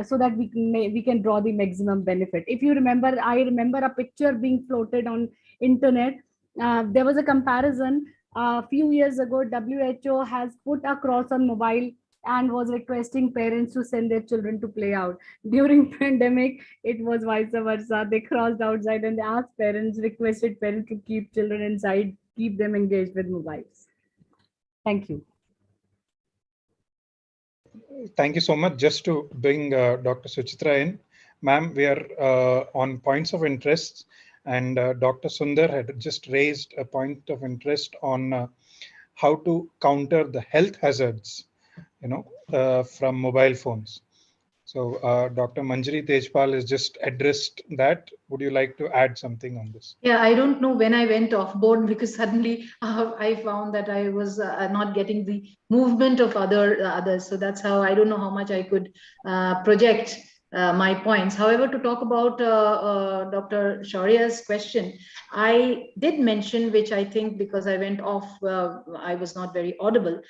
so that we can draw the maximum benefit. If you remember, I remember a picture being floated on internet. There was a comparison a few years ago. WHO has put a cross on mobile and was requesting parents to send their children to play out. During pandemic, it was vice versa. They crossed outside and they asked parents, requested parents to keep children inside, keep them engaged with mobiles. Thank you.
Thank you so much. Just to bring Dr. Suchitra in, ma'am, we are on points of interest, and Dr. Sundar had just raised a point of interest on how to counter the health hazards, from mobile phones. So Dr. Manjari Tejpal has just addressed that. Would you like to add something on this?
Yeah, I don't know when I went off board, because suddenly I found that I was not getting the movement of others. So that's how, I don't know how much I could project my points. However, to talk about Dr. Shaurya's question, I did mention, which I think because I went off, I was not very audible.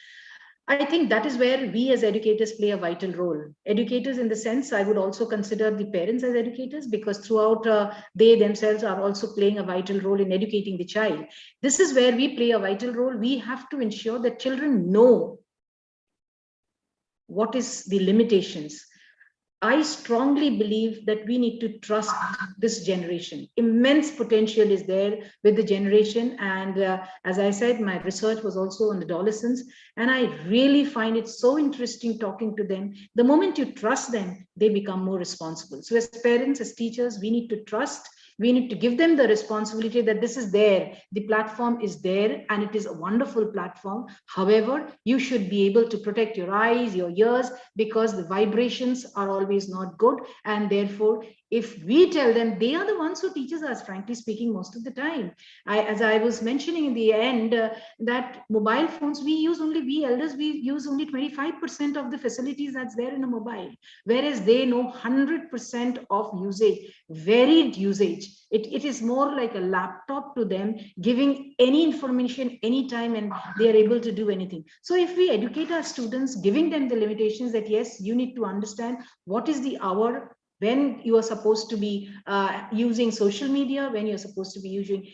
I think that is where we as educators play a vital role. Educators, in the sense, I would also consider the parents as educators, because throughout they themselves are also playing a vital role in educating the child. This is where we play a vital role. We have to ensure that children know what is the limitations. I strongly believe that we need to trust this generation. Immense potential is there with the generation. And as I said, my research was also on adolescents. And I really find it so interesting talking to them. The moment you trust them, they become more responsible. So as parents, as teachers, we need to trust. We need to give them the responsibility that this is there. The platform is there and it is a wonderful platform. However, you should be able to protect your eyes, your ears, because the vibrations are always not good. And therefore, if we tell them, they are the ones who teaches us, frankly speaking, most of the time. As I was mentioning in the end, that mobile phones, we elders, we use only 25% of the facilities that's there in a mobile, whereas they know 100% of usage, varied usage. It is more like a laptop to them, giving any information anytime, and they are able to do anything. So if we educate our students, giving them the limitations that yes, you need to understand what is the hour, when you are supposed to be using social media, when you're supposed to be using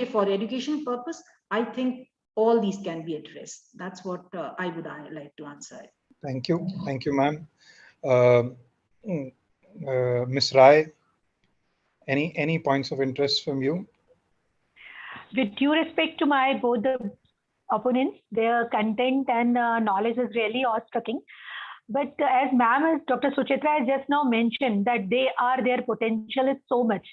for education purpose, I think all these can be addressed. That's what I would like to answer.
Thank you, ma'am. Ms. Rai, any points of interest from you?
With due respect to both the opponents, their content and knowledge is really awe-striking. But as ma'am, as Dr. Suchitra has just now mentioned, that their potential is so much.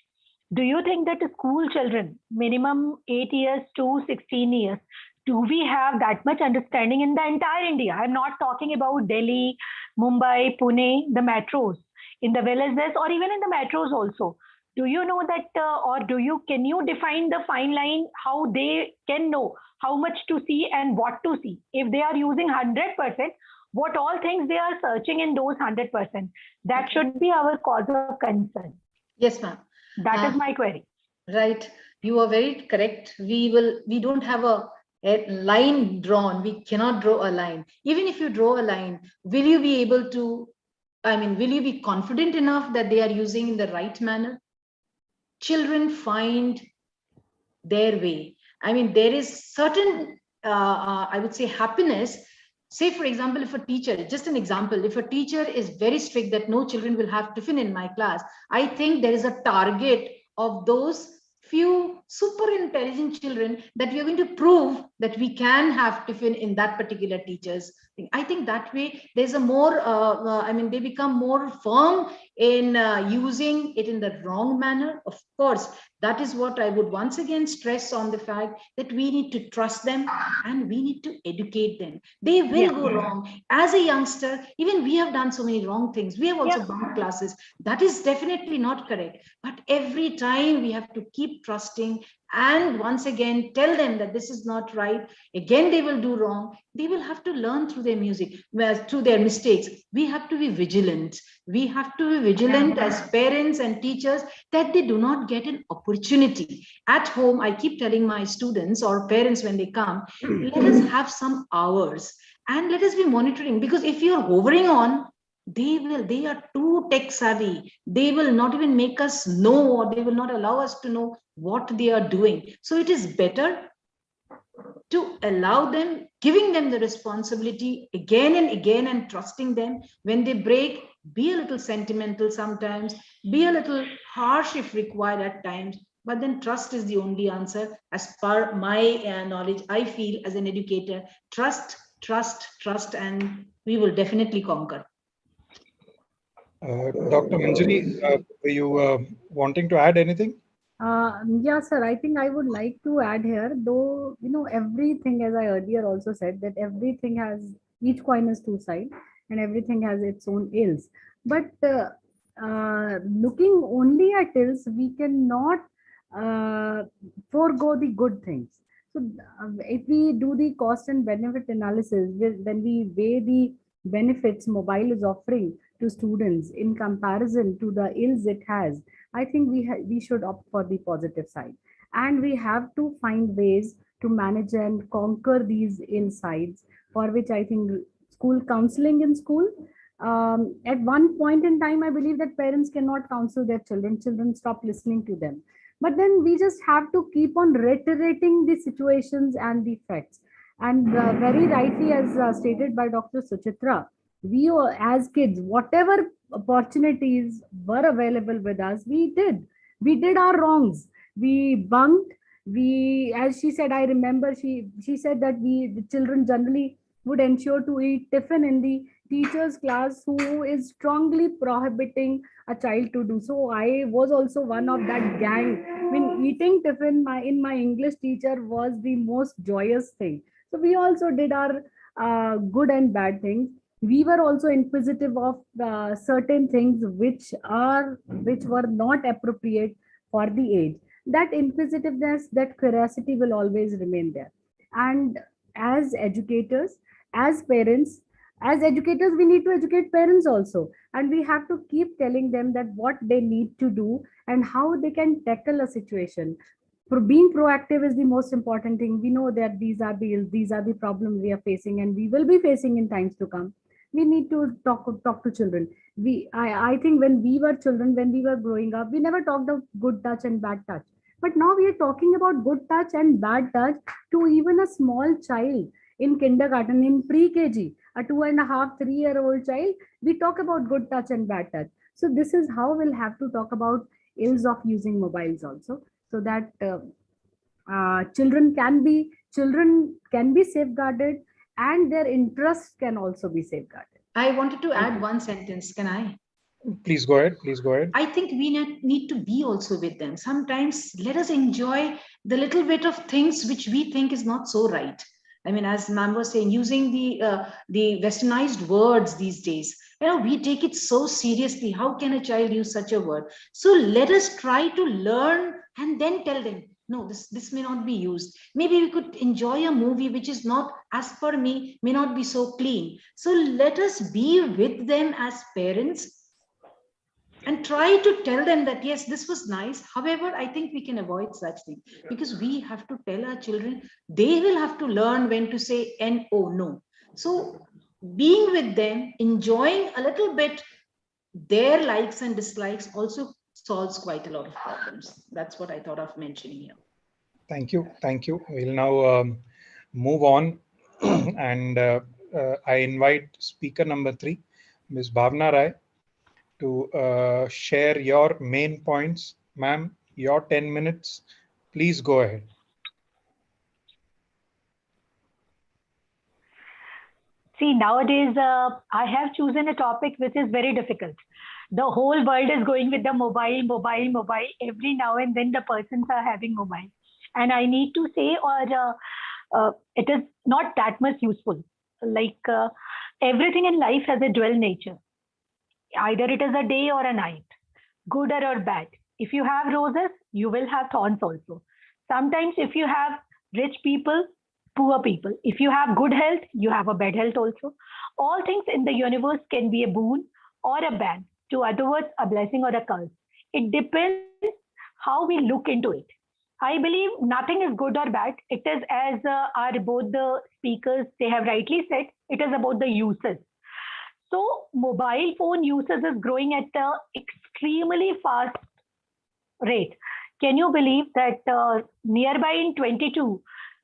Do you think that school children, minimum 8 years to 16 years, do we have that much understanding in the entire India? I'm not talking about Delhi, Mumbai, Pune, the metros, in the villages, or even in the metros also. Do you know that, can you define the fine line, how they can know how much to see and what to see? If they are using 100%, what all things they are searching in those 100%? That should be our cause of concern.
Yes, ma'am.
That is my query.
Right. You are very correct. We don't have a line drawn. We cannot draw a line. Even if you draw a line, will you be able to, will you be confident enough that they are using in the right manner? Children find their way. There is certain, I would say, happiness. Say, for example, if a teacher, just an example, if a teacher is very strict that no children will have tiffin in my class, I think there is a target of those few super intelligent children that we are going to prove that we can have tiffin in that particular teacher's thing. I think that way there's a more, they become more firm in using it in the wrong manner. Of course, that is what I would once again stress on the fact that we need to trust them and we need to educate them. They will go wrong. As a youngster, even we have done so many wrong things. We have also bunked classes. That is definitely not correct. But every time we have to keep trusting and once again tell them that this is not right. Again, they will do wrong. They will have to learn through their through their mistakes. We have to be vigilant. We have to be vigilant as parents and teachers that they do not get an opportunity. At home, I keep telling my students or parents when they come, let us have some hours and let us be monitoring, because if you're hovering on, they are too tech savvy. They will not even make us know, or they will not allow us to know what they are doing. So it is better to allow them, giving them the responsibility again and again and trusting them. When they break, be a little sentimental sometimes, be a little harsh if required at times, but then trust is the only answer. As per my knowledge, I feel as an educator, trust, and we will definitely conquer.
Dr. Manjari, were you wanting to add anything?
Yeah, sir. I think I would like to add here, though, everything, as I earlier also said, that everything has, each coin has two sides and everything has its own ills. But looking only at ills, we cannot uh, forego the good things. So, if we do the cost and benefit analysis, when we weigh the benefits mobile is offering to students in comparison to the ills it has, I think we should opt for the positive side, and we have to find ways to manage and conquer these ill sides. For which I think school counseling in school. At one point in time, I believe that parents cannot counsel their children. Children stop listening to them. But then we just have to keep on reiterating the situations and the facts. And very rightly, as stated by Dr. Suchitra, we as kids, whatever opportunities were available with us, we did our wrongs. We bunked. We, as she said, I remember she said that the children generally would ensure to eat tiffin in the teacher's class, who is strongly prohibiting a child to do so. I was also one of that gang. I mean, eating tiffin, in my English teacher was the most joyous thing. So we also did our good and bad things. We were also inquisitive of certain things which were not appropriate for the age. That inquisitiveness, that curiosity will always remain there. And as educators, as parents, as educators, we need to educate parents also, and we have to keep telling them that what they need to do and how they can tackle a situation. For being proactive is the most important thing. We know that these are the problems we are facing and we will be facing in times to come. We need to talk to children. I think when we were children, when we were growing up, we never talked of good touch and bad touch. But now we are talking about good touch and bad touch to even a small child in kindergarten, in pre-KG, a 2.5, 3-year-old child. We talk about good touch and bad touch. So this is how we'll have to talk about ills of using mobiles also, so that children can be safeguarded and their interests can also be safeguarded.
I wanted to add one sentence. Can I?
Please go ahead. Please go ahead.
I think we need to be also with them. Sometimes let us enjoy the little bit of things which we think is not so right. I mean, as ma'am was saying, using the westernized words these days, we take it so seriously. How can a child use such a word? So let us try to learn and then tell them, no, this may not be used. Maybe we could enjoy a movie which is not, as per me, may not be so clean. So let us be with them as parents and try to tell them that, yes, this was nice. However, I think we can avoid such things, because we have to tell our children, they will have to learn when to say no, no. So being with them, enjoying a little bit their likes and dislikes also solves quite a lot of problems. That's what I thought of mentioning here.
Thank you. Thank you. We'll now move on. And I invite speaker number 3, Ms. Bhavna Rai, to share your main points. Ma'am, your 10 minutes. Please go ahead.
See, nowadays, I have chosen a topic which is very difficult. The whole world is going with the mobile. Every now and then the persons are having mobile. And I need to say, it is not that much useful. Like everything in life has a dual nature. Either it is a day or a night, good or bad. If you have roses, you will have thorns also. Sometimes if you have rich people, poor people. If you have good health, you have a bad health also. All things in the universe can be a boon or a ban. To other words, a blessing or a curse. It depends how we look into it. I believe nothing is good or bad. It is, as are both the speakers, they have rightly said, it is about the uses. So mobile phone usage is growing at an extremely fast rate. Can you believe that nearby in 22,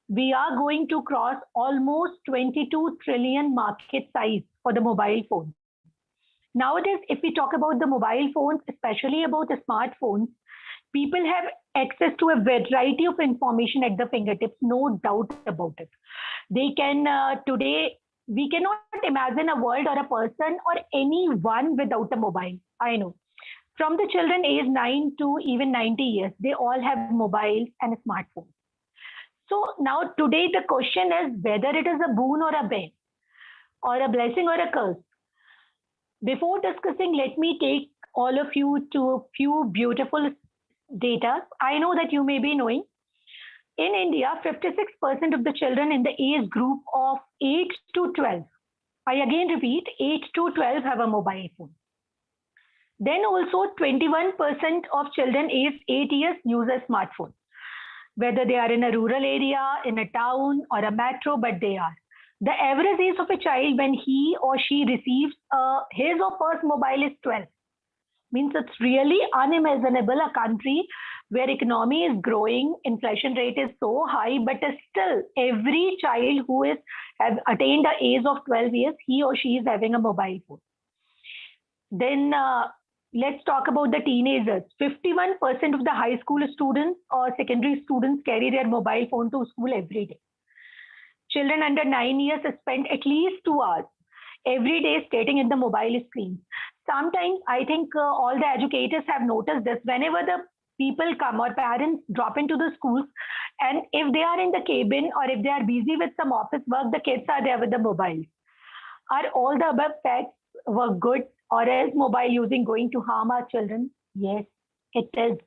we are going to cross almost 22 trillion market size for the mobile phone. Nowadays, if we talk about the mobile phones, especially about the smartphones, people have access to a variety of information at the fingertips, no doubt about it. They can, today, we cannot imagine a world or a person or anyone without a mobile. I know. From the children age 9 to even 90 years, they all have mobiles and smartphones. So now today the question is whether it is a boon or a bane, or a blessing or a curse. Before discussing, let me take all of you to a few beautiful data. I know that you may be knowing. In India, 56% of the children in the age group of 8 to 12, I again repeat, 8 to 12 have a mobile phone. Then also 21% of children aged 8 years use a smartphone. Whether they are in a rural area, in a town or a metro, but they are. The average age of a child when he or she receives his or her mobile is 12. Means it's really unimaginable a country where economy is growing, inflation rate is so high, but still every child who has attained the age of 12 years, he or she is having a mobile phone. Then let's talk about the teenagers. 51% of the high school students or secondary students carry their mobile phone to school every day. Children under 9 years spend at least 2 hours every day staring at the mobile screen. Sometimes I think all the educators have noticed this. Whenever the people come or parents drop into the schools, and if they are in the cabin or if they are busy with some office work, the kids are there with the mobile. Are all the above facts were good, or is mobile using going to harm our children? Yes, it is.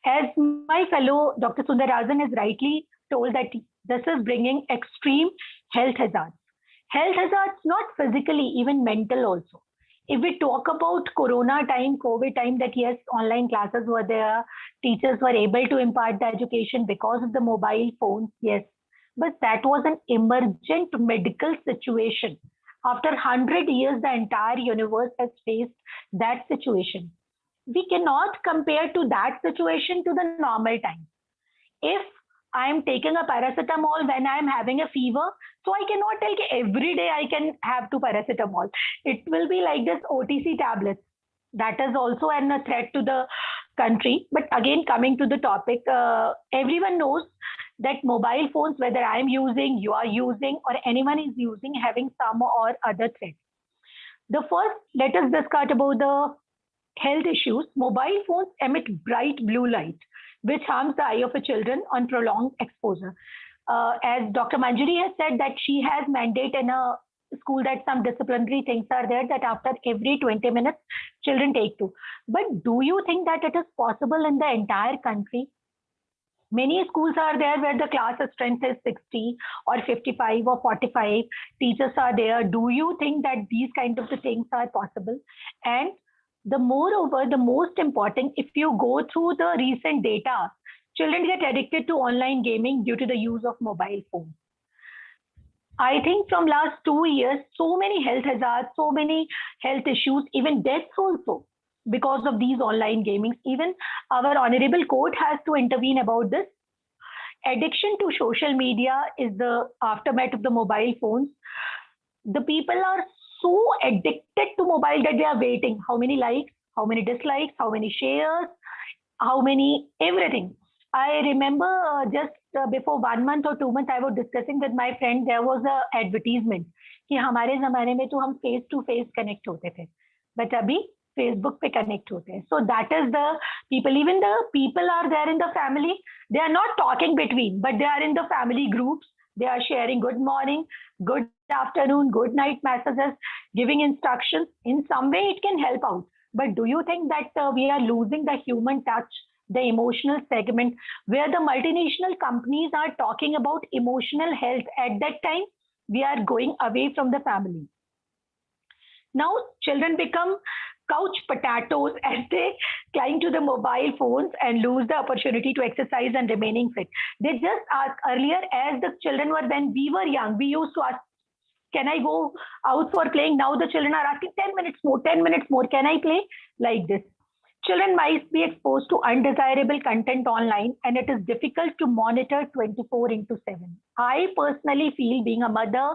As my fellow Dr. Sundarajan has rightly told that this is bringing extreme health hazards. Health hazards, not physically, even mental also. If we talk about Corona time, COVID time, that yes, online classes were there, teachers were able to impart the education because of the mobile phones, yes. But that was an emergent medical situation. After 100 years, the entire universe has faced that situation. We cannot compare to that situation to the normal time. If I am taking a paracetamol when I am having a fever, so I cannot tell every day I can have 2 paracetamol. It will be like this OTC tablets. That is also a threat to the country. But again, coming to the topic, everyone knows that mobile phones, whether I am using, you are using, or anyone is using, having some or other threats. The first, let us discuss about the health issues. Mobile phones emit bright blue light, which harms the eye of a children on prolonged exposure. As Dr. Manjari has said that she has mandate in a school that some disciplinary things are there that after every 20 minutes, children take to. But do you think that it is possible in the entire country? Many schools are there where the class strength is 60 or 55 or 45. Teachers are there. Do you think that these kind of things are possible? And the moreover, the most important, if you go through the recent data, children get addicted to online gaming due to the use of mobile phones. I think from last 2 years, so many health hazards, so many health issues, even deaths also because of these online gaming. Even our honorable court has to intervene about this. Addiction to social media is the aftermath of the mobile phones. The people are so addicted to mobile that they are waiting. How many likes, how many dislikes, how many shares, how many everything. I remember just before 1 month or 2 months, I was discussing with my friend, there was a advertisement कि हमारे ज़माने में तो हम face to face connect होते थे, but अभी Facebook पे connect होते हैं. So that is the people, even the people are there in the family, they are not talking between, but they are in the family groups. They are sharing good morning, good afternoon, good night messages, giving instructions. In some way, it can help out. But do you think that we are losing the human touch, the emotional segment, where the multinational companies are talking about emotional health? At that time, we are going away from the family. Now, children become couch potatoes as they climb to the mobile phones and lose the opportunity to exercise and remaining fit. They just asked earlier, as the children were, when we were young, we used to ask, can I go out for playing? Now the children are asking 10 minutes more, 10 minutes more. Can I play? Like this. Children might be exposed to undesirable content online, and it is difficult to monitor 24/7. I personally feel, being a mother,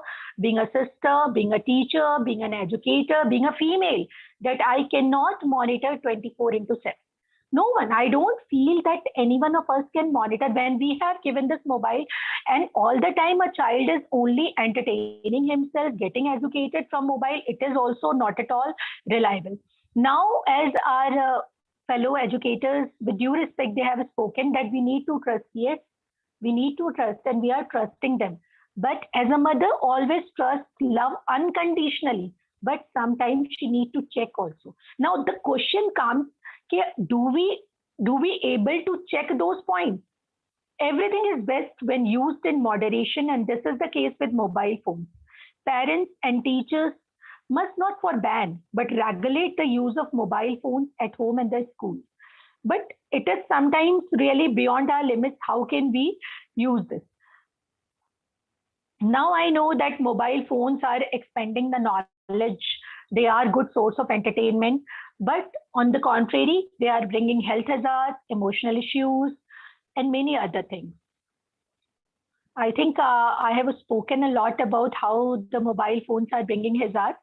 being a sister, being a teacher, being an educator, being a female, that I cannot monitor 24/7. No one. I don't feel that any one of us can monitor when we have given this mobile, and all the time a child is only entertaining himself, getting educated from mobile. It is also not at all reliable. Now, as our fellow educators, with due respect, they have spoken that we need to trust. Yes, we need to trust, and we are trusting them. But as a mother, always trust, love unconditionally. But sometimes she needs to check also. Now the question comes: do we able to check those points? Everything is best when used in moderation, and this is the case with mobile phones. Parents and teachers must not for ban, but regulate the use of mobile phones at home and the school. But it is sometimes really beyond our limits. How can we use this? Now I know that mobile phones are expanding the knowledge. They are good source of entertainment, but on the contrary, they are bringing health hazards, emotional issues, and many other things. I think I have spoken a lot about how the mobile phones are bringing hazards.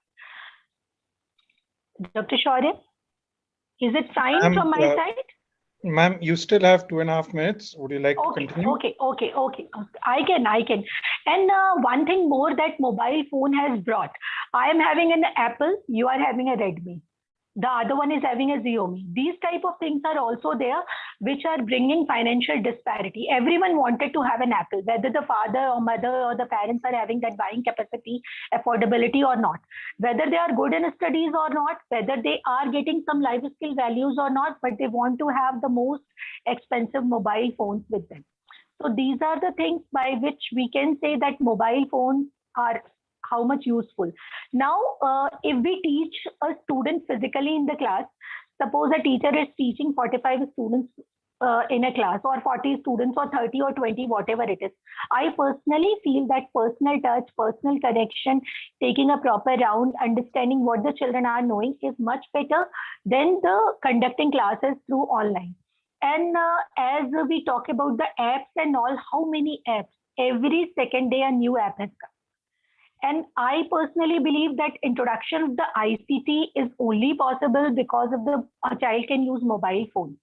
Dr. Shaurya, is it fine from my side?
Ma'am, you still have 2.5 minutes. Would you like to continue?
Okay. I can. And one thing more that mobile phone has brought. I am having an Apple, you are having a Redmi. The other one is having a Xiaomi. These type of things are also there, which are bringing financial disparity. Everyone wanted to have an Apple, whether the father or mother or the parents are having that buying capacity, affordability or not, whether they are good in studies or not, whether they are getting some life skill values or not, but they want to have the most expensive mobile phones with them. So these are the things by which we can say that mobile phones are how much useful. Now, if we teach a student physically in the class, suppose a teacher is teaching 45 students in a class, or 40 students, or 30 or 20, whatever it is. I personally feel that personal touch, personal connection, taking a proper round, understanding what the children are knowing is much better than the conducting classes through online. And as we talk about the apps and all, how many apps? Every second day a new app has come. And I personally believe that introduction of the ICT is only possible because of the a child can use mobile phones.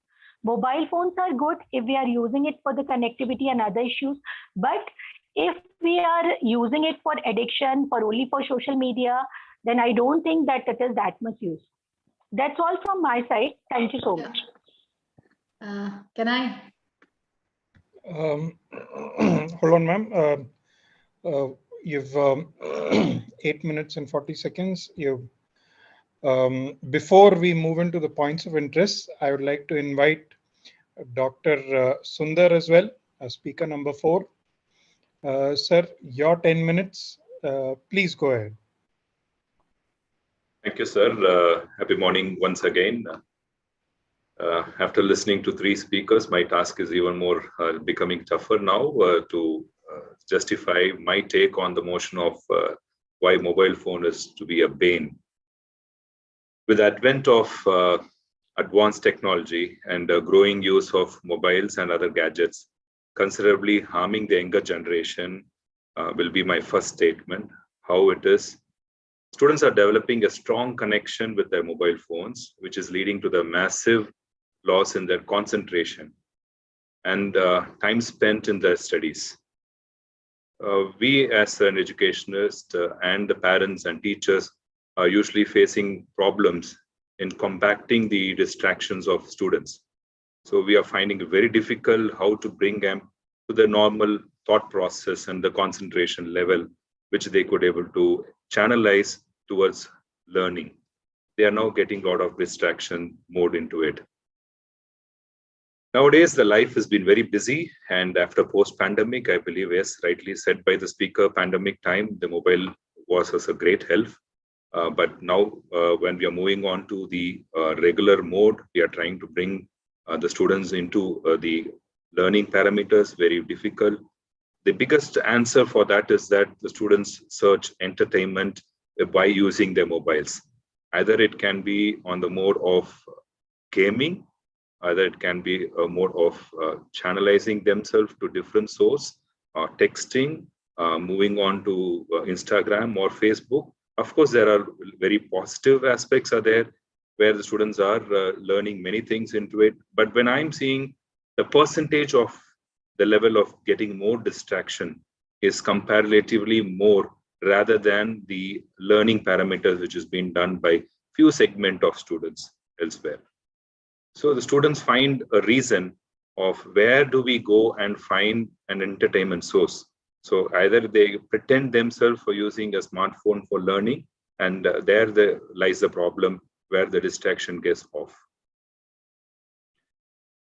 Mobile phones are good if we are using it for the connectivity and other issues. But if we are using it for addiction, for only for social media, then I don't think that it is that much use. That's all from my side. Thank you so much.
Can I?
Hold on, ma'am. You've 8 minutes and 40 seconds. Before we move into the points of interest, I would like to invite Dr. Sundar as well, speaker number 4. Sir, your 10 minutes. Please go ahead.
Thank you, sir. Happy morning once again. After listening to 3 speakers, my task is even more becoming tougher now to justify my take on the motion of why mobile phone is to be a bane. With the advent of advanced technology and growing use of mobiles and other gadgets, considerably harming the younger generation will be my first statement. How it is, students are developing a strong connection with their mobile phones, which is leading to the massive loss in their concentration and time spent in their studies. We as an educationist and the parents and teachers are usually facing problems in combating the distractions of students. So we are finding it very difficult how to bring them to the normal thought process and the concentration level, which they could able to channelize towards learning. They are now getting a lot of distraction mode into it. Nowadays, the life has been very busy, and after post-pandemic, I believe, yes, rightly said by the speaker, pandemic time, the mobile was as a great help. But now, when we are moving on to the regular mode, we are trying to bring the students into the learning parameters, very difficult. The biggest answer for that is that the students search entertainment by using their mobiles. Either it can be on the mode of gaming, either it can be a mode of channelizing themselves to different source, texting, moving on to Instagram or Facebook. Of course, there are very positive aspects are there where the students are learning many things into it. But when I'm seeing the percentage of the level of getting more distraction is comparatively more rather than the learning parameters which is being done by few segment of students elsewhere. So the students find a reason of where do we go and find an entertainment source. So either they pretend themselves for using a smartphone for learning, and there lies the problem where the distraction gets off.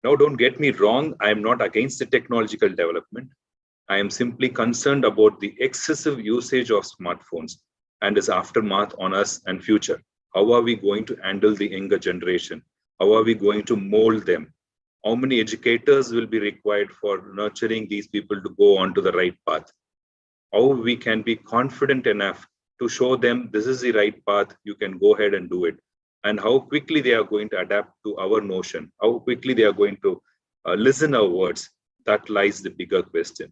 Now, don't get me wrong, I am not against the technological development. I am simply concerned about the excessive usage of smartphones and its aftermath on us and future. How are we going to handle the younger generation? How are we going to mold them? How many educators will be required for nurturing these people to go onto the right path? How we can be confident enough to show them this is the right path, you can go ahead and do it. And how quickly they are going to adapt to our notion, how quickly they are going to listen our words, that lies the bigger question.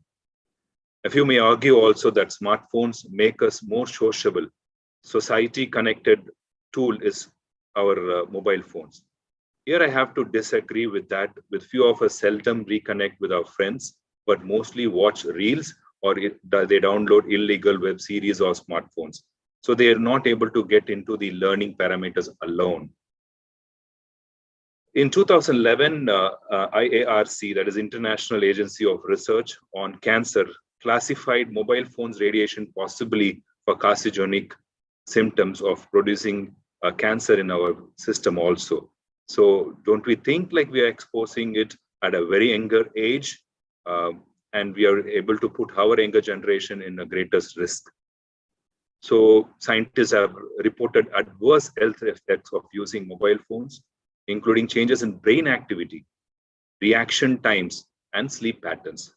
If you may argue also that smartphones make us more sociable, society connected tool is our mobile phones. Here I have to disagree with that. With few of us seldom reconnect with our friends, but mostly watch reels or they download illegal web series or smartphones. So they are not able to get into the learning parameters alone. In 2011, IARC, that is International Agency of Research on Cancer, classified mobile phones radiation possibly for carcinogenic symptoms of producing cancer in our system also. So don't we think like we are exposing it at a very younger age, and we are able to put our younger generation in a greatest risk? So scientists have reported adverse health effects of using mobile phones, including changes in brain activity, reaction times, and sleep patterns.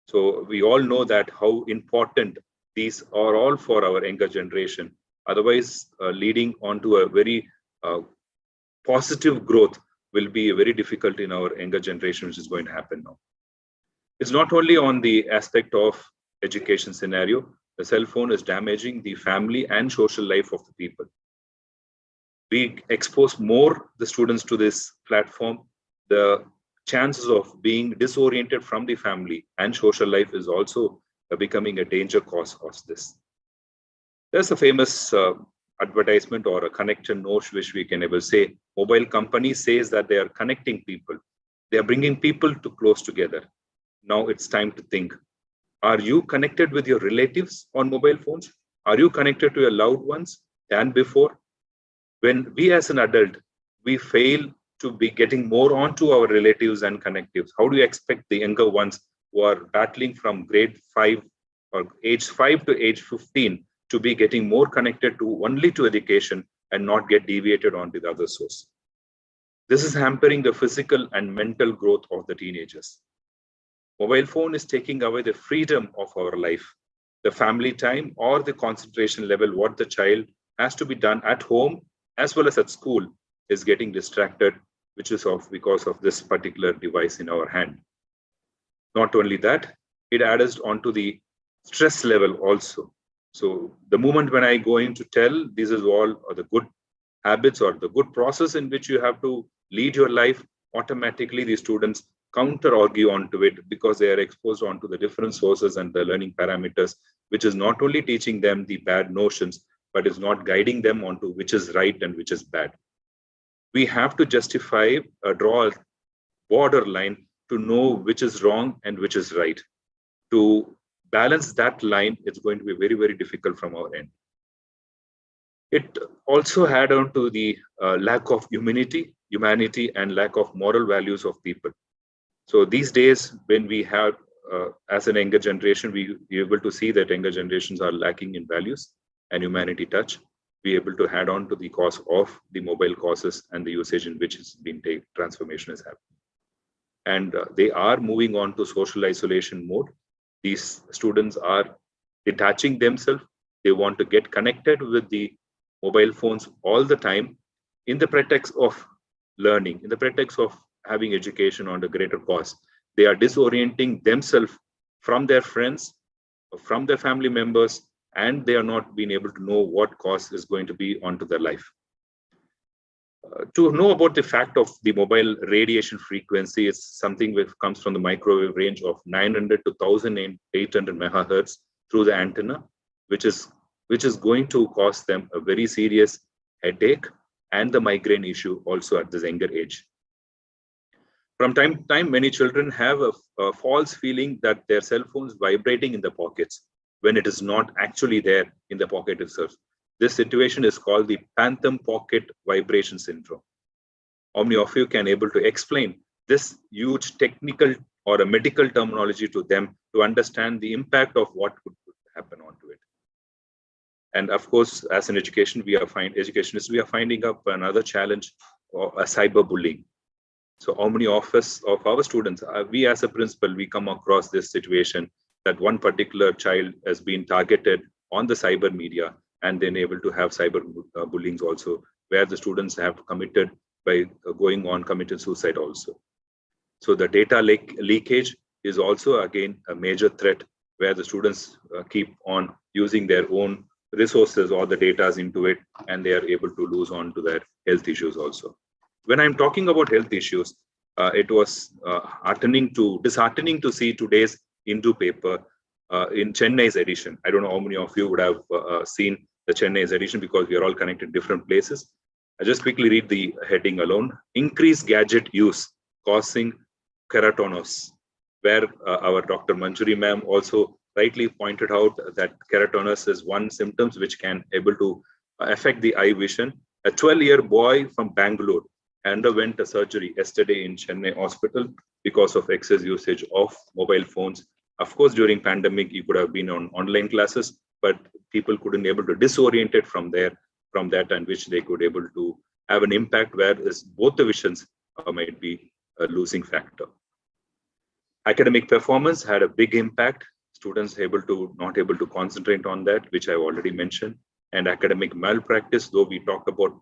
So we all know that how important these are all for our younger generation. Otherwise, leading on to a very positive growth will be very difficult in our younger generation, which is going to happen now. It's not only on the aspect of education scenario, the cell phone is damaging the family and social life of the people. We expose more the students to this platform, the chances of being disoriented from the family and social life is also becoming a danger cause of this. There's a famous advertisement or a connection note which we can ever say. Mobile company says that they are connecting people. They are bringing people to close together. Now it's time to think. Are you connected with your relatives on mobile phones? Are you connected to your loved ones than before? When we as an adult, we fail to be getting more onto our relatives and connectives, how do you expect the younger ones who are battling from grade 5 or age 5 to age 15 to be getting more connected to only to education and not get deviated onto the other source? This is hampering the physical and mental growth of the teenagers. Mobile phone is taking away the freedom of our life, the family time or the concentration level, what the child has to be done at home as well as at school is getting distracted, which is because of this particular device in our hand. Not only that, it adds onto the stress level also. So the moment when I go in to tell this is all the good habits or the good process in which you have to lead your life, automatically the students counter argue onto it because they are exposed onto the different sources and the learning parameters, which is not only teaching them the bad notions, but is not guiding them onto which is right and which is bad. We have to justify, draw a borderline to know which is wrong and which is right. To balance that line, it's going to be very, very difficult from our end. It also had on to the lack of humanity, and lack of moral values of people. So these days, when we have, as an younger generation, we are able to see that younger generations are lacking in values and humanity touch. Be able to add on to the cause of the mobile causes and the usage in which it's been transformation is happening. And they are moving on to social isolation mode. These students are detaching themselves. They want to get connected with the mobile phones all the time in the pretext of learning, in the pretext of having education on the greater cause. They are disorienting themselves from their friends, from their family members, and they are not being able to know what cause is going to be onto their life. To know about the fact of the mobile radiation frequency is something which comes from the microwave range of 900 to 1800 megahertz through the antenna, which is going to cause them a very serious headache, and the migraine issue also at this younger age. From time to time, many children have a false feeling that their cell phones vibrating in the pockets when it is not actually there in the pocket itself. This situation is called the phantom pocket vibration syndrome. How many of you can able to explain this huge technical or a medical terminology to them to understand the impact of what could happen onto it? And of course, as an education, educationists, we are finding up another challenge, a cyberbullying. So how many of our students, we as a principal, we come across this situation that one particular child has been targeted on the cyber media and then able to have cyber bullying also, where the students have committed by committed suicide also. So the data leakage is also again a major threat, where the students keep on using their own resources or the data into it, and they are able to lose on to their health issues also. When I'm talking about health issues, it was disheartening to see today's Hindu paper in Chennai's edition. I don't know how many of you would have seen the Chennai's edition, because we are all connected different places. I just quickly read the heading alone. Increased gadget use causing keratosis, where our Dr. Manjuri ma'am also rightly pointed out that keratosis is one symptom which can able to affect the eye vision. A 12-year boy from Bangalore underwent a surgery yesterday in Chennai hospital because of excess usage of mobile phones. Of course, during pandemic, he could have been on online classes, but people couldn't able to disorient it from that, and which they could able to have an impact where both the visions might be a losing factor. Academic performance had a big impact. Students not able to concentrate on that, which I've already mentioned. And academic malpractice, though we talk about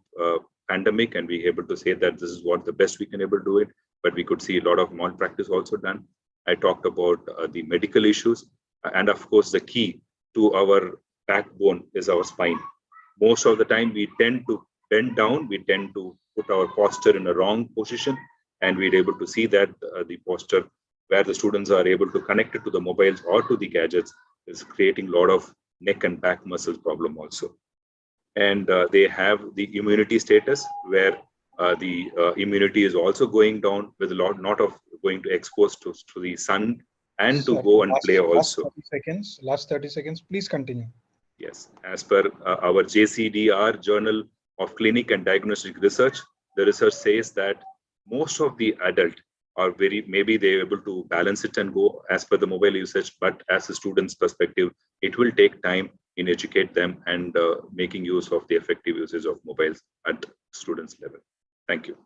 pandemic and we able to say that this is what the best we can able to do it, but we could see a lot of malpractice also done. I talked about the medical issues, and of course the key to our backbone is our spine. Most of the time we tend to bend down, we tend to put our posture in a wrong position, and we're able to see that the posture where the students are able to connect it to the mobiles or to the gadgets is creating a lot of neck and back muscles problem also. And they have the immunity status, where the immunity is also going down with a lot of going to expose to the sun and to go and play also.
Last 30 seconds, please continue.
Yes, as per our JCDR Journal of Clinic and Diagnostic Research, the research says that most of the adult are maybe they're able to balance it and go as per the mobile usage, but as a student's perspective, it will take time in educate them and making use of the effective usage of mobiles at students level. Thank you.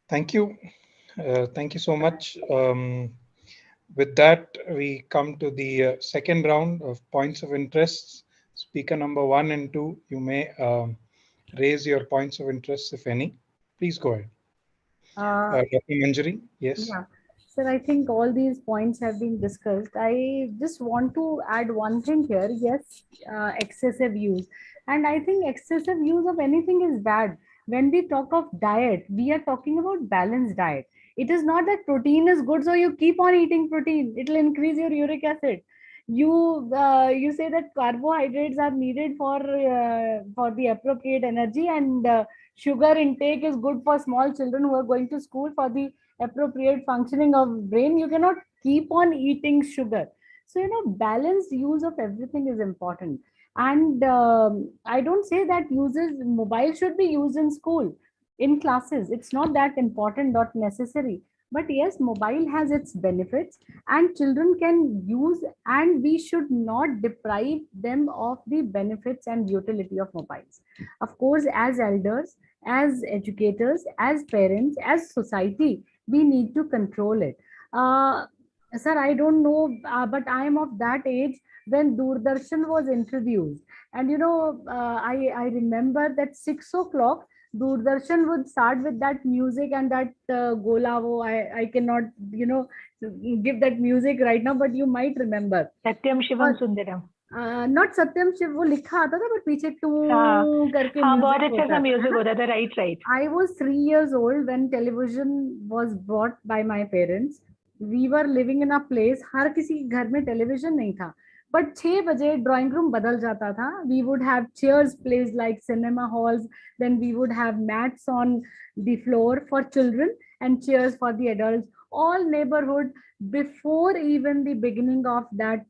Thank you. Thank you so much. With that, we come to the second round of points of interest. Speaker number 1 and 2, you may raise your points of interest, if any. Please go ahead. Dr. Manjari, yes.
Yeah. Sir, I think all these points have been discussed. I just want to add one thing here. Yes, excessive use. And I think excessive use of anything is bad. When we talk of diet, we are talking about balanced diet. It is not that protein is good, so you keep on eating protein. It will increase your uric acid. You say that carbohydrates are needed for the appropriate energy, and sugar intake is good for small children who are going to school for the appropriate functioning of brain. You cannot keep on eating sugar. So balanced use of everything is important. And I don't say that mobile should be used in school, in classes. It's not that important, not necessary. But yes, mobile has its benefits and children can use, and we should not deprive them of the benefits and utility of mobiles. Of course, as elders, as educators, as parents, as society, we need to control it. Sir, I don't know, but I am of that age when Doordarshan was introduced. And I remember that 6 o'clock, Doordarshan would start with that music and that Golavo. I cannot, give that music right now, but you might remember.
Satyam Shivam Sundaram.
Not Satyam Shiv, वो लिखा आता था, but पीछे to करके
बहुत अच्छा सा music होता था, right.
I was 3 years old when television was bought by my parents. We were living in a place, हर किसी के घर में television नहीं था. But 6 बजे drawing room बदल जाता था. We would have chairs placed like cinema halls. Then we would have mats on the floor for children and chairs for the adults. All neighborhood, before even the beginning of that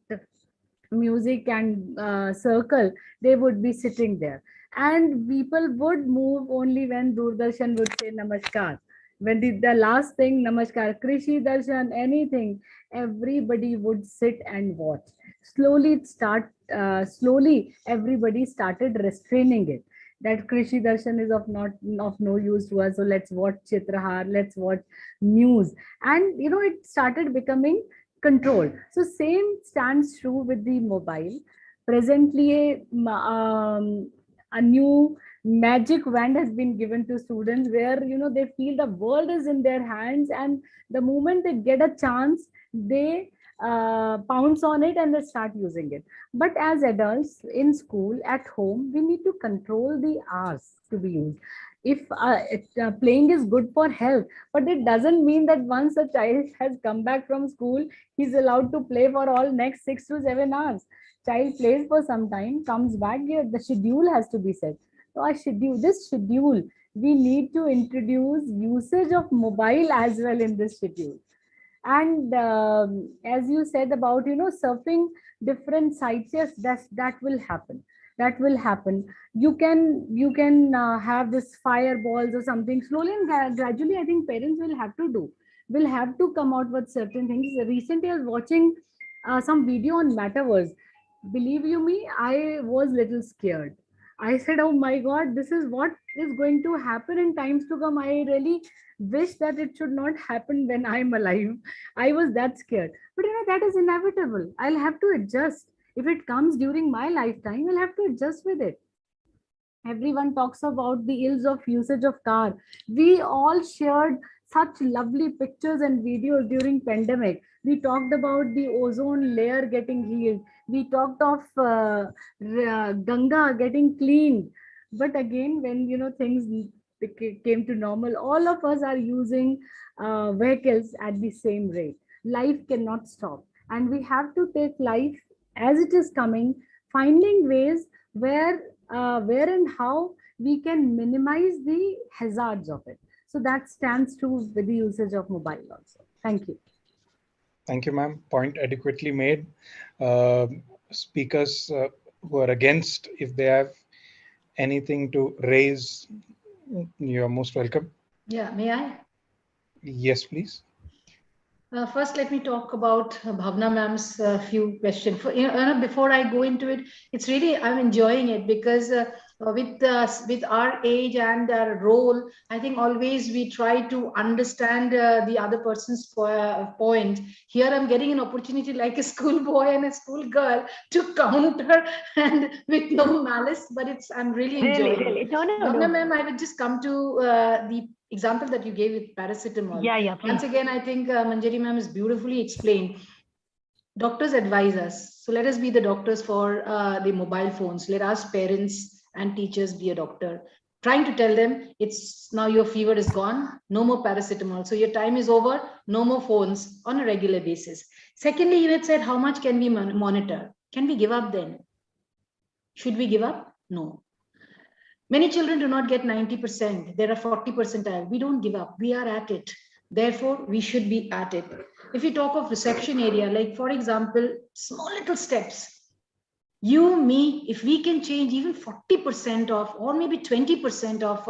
music and circle, they would be sitting there. And people would move only when Doordarshan would say Namaskar. When the last thing, Namaskar, Krishi Darshan, anything, everybody would sit and watch. Slowly everybody started restraining it. That Krishi Darshan is of no use to us. So let's watch Chitrahar, let's watch news. And it started becoming controlled. So same stands true with the mobile. Presently, a new magic wand has been given to students where they feel the world is in their hands, and the moment they get a chance, they pounce on it and they start using it. But as adults in school, at home, we need to control the hours to be used. If playing is good for health, but it doesn't mean that once a child has come back from school, he's allowed to play for all next 6 to 7 hours. Child plays for some time, comes back, the schedule has to be set. So this schedule, we need to introduce usage of mobile as well in this schedule. And as you said about surfing different sites, yes, that will happen. That will happen. You can have this fireballs or something. Slowly and gradually, I think parents will have to come out with certain things. Recently I was watching some video on metaverse. Believe you me, I was little scared. I said, oh my god, this is what is going to happen in times to come. I really wish that it should not happen when I'm alive. I was that scared. But that is inevitable. I'll have to adjust. If it comes during my lifetime, I'll have to adjust with it. Everyone talks about the ills of usage of car. We all shared such lovely pictures and videos during pandemic. We talked about the ozone layer getting healed. We talked of Ganga getting cleaned. But again, when things came to normal, all of us are using vehicles at the same rate. Life cannot stop, and we have to take life as it is coming, finding ways where and how we can minimize the hazards of it. So that stands true with the usage of mobile also. Thank you.
Thank you, ma'am. Point adequately made. Speakers who are against, if they have anything to raise, you're most welcome.
Yeah, may I?
Yes, please.
First, let me talk about Bhavna ma'am's few questions. Before I go into it, it's really, I'm enjoying it because with our age and our role, I think always we try to understand the other person's point. Here, I'm getting an opportunity like a schoolboy and a schoolgirl to counter and with no malice, but I'm really enjoying it. Bhavna ma'am, I would just come to the example that you gave with paracetamol.
Yeah, please.
Once again, I think Manjari ma'am is beautifully explained. Doctors advise us. So let us be the doctors for the mobile phones. Let us parents and teachers be a doctor. Trying to tell them, it's now your fever is gone, no more paracetamol. So your time is over, no more phones on a regular basis. Secondly, you had said, how much can we monitor? Can we give up then? Should we give up? No. Many children do not get 90%. There are 40 percentile. We don't give up. We are at it. Therefore, we should be at it. If we talk of reception area, like for example, small little steps, you, me, if we can change even 40% of, or maybe 20% of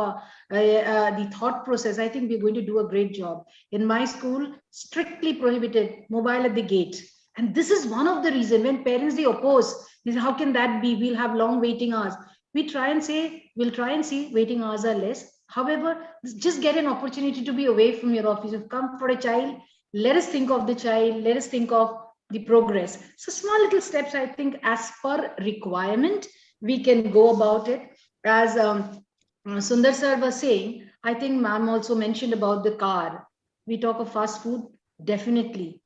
the thought process, I think we're going to do a great job. In my school, strictly prohibited mobile at the gate. And this is one of the reasons when parents, they oppose, they say, how can that be? We'll have long waiting hours. We'll try and see waiting hours are less. However, just get an opportunity to be away from your office. You've come for a child, let us think of the child, let us think of the progress. So small little steps, I think as per requirement, we can go about it. As Sundar sir was saying, I think ma'am also mentioned about the car. We talk of fast food, definitely.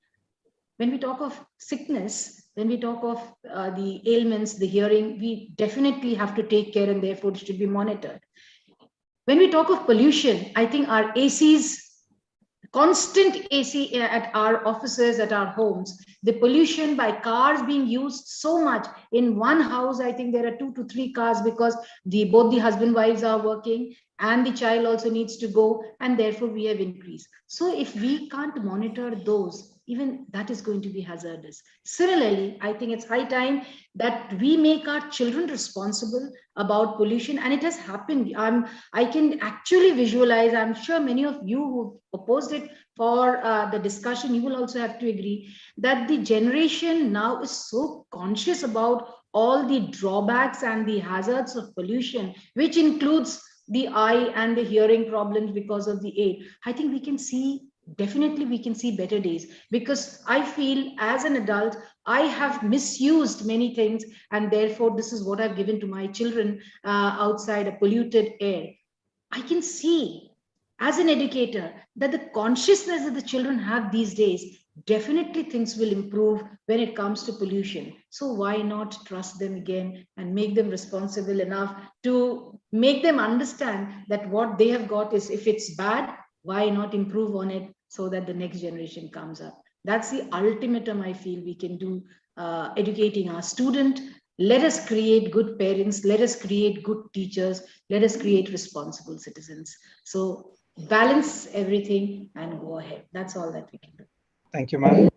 When we talk of sickness, when we talk of the ailments, the hearing, we definitely have to take care and therefore it should be monitored. When we talk of pollution, I think our ACs constant AC at our offices, at our homes, the pollution by cars being used so much. In one house, I think there are 2 to 3 cars because both the husband wives are working and the child also needs to go, and therefore we have increased. So if we can't monitor those, even that is going to be hazardous. Similarly, I think it's high time that we make our children responsible about pollution, and it has happened. I can actually visualize, I'm sure many of you who opposed it for the discussion, you will also have to agree that the generation now is so conscious about all the drawbacks and the hazards of pollution, which includes the eye and the hearing problems because of the air. I think we can see, definitely we can see better days, because I feel as an adult, I have misused many things, and therefore this is what I've given to my children outside a polluted air. I can see as an educator that the consciousness that the children have these days, definitely things will improve when it comes to pollution. So why not trust them again and make them responsible enough to make them understand that what they have got is, if it's bad, why not improve on it so that the next generation comes up. That's the ultimatum I feel we can do, educating our student. Let us create good parents, let us create good teachers, let us create responsible citizens. So balance everything and go ahead. That's all that we can do.
Thank you, ma'am.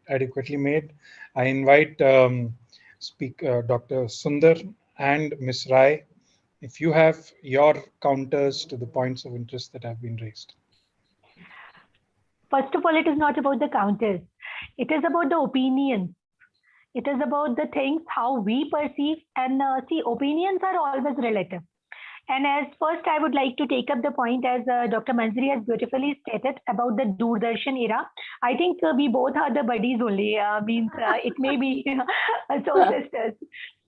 Adequately made. I invite Dr. Sundar and Ms. Rai, if you have your counters to the points of interest that have been raised.
First of all, it is not about the counters. It is about the opinions. It is about the things, how we perceive, and see, opinions are always relative. And as first, I would like to take up the point, as Dr. Manjari has beautifully stated about the Doordarshan era. I think we both are the buddies only, it may be so sisters.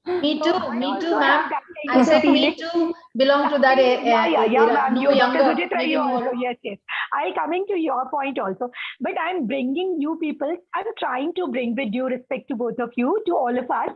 Me too,
So
me
I
too,
also
ma'am.
have that kind
I
of
said
feeling.
me too, belong to that
Yeah,
era.
ma'am.
No
You, Dr.
younger,
Sujitra,
maybe
you
more.
also, yes. I'll coming to your point also. But I'm bringing you people, I'm trying to bring, with due respect to both of you, to all of us.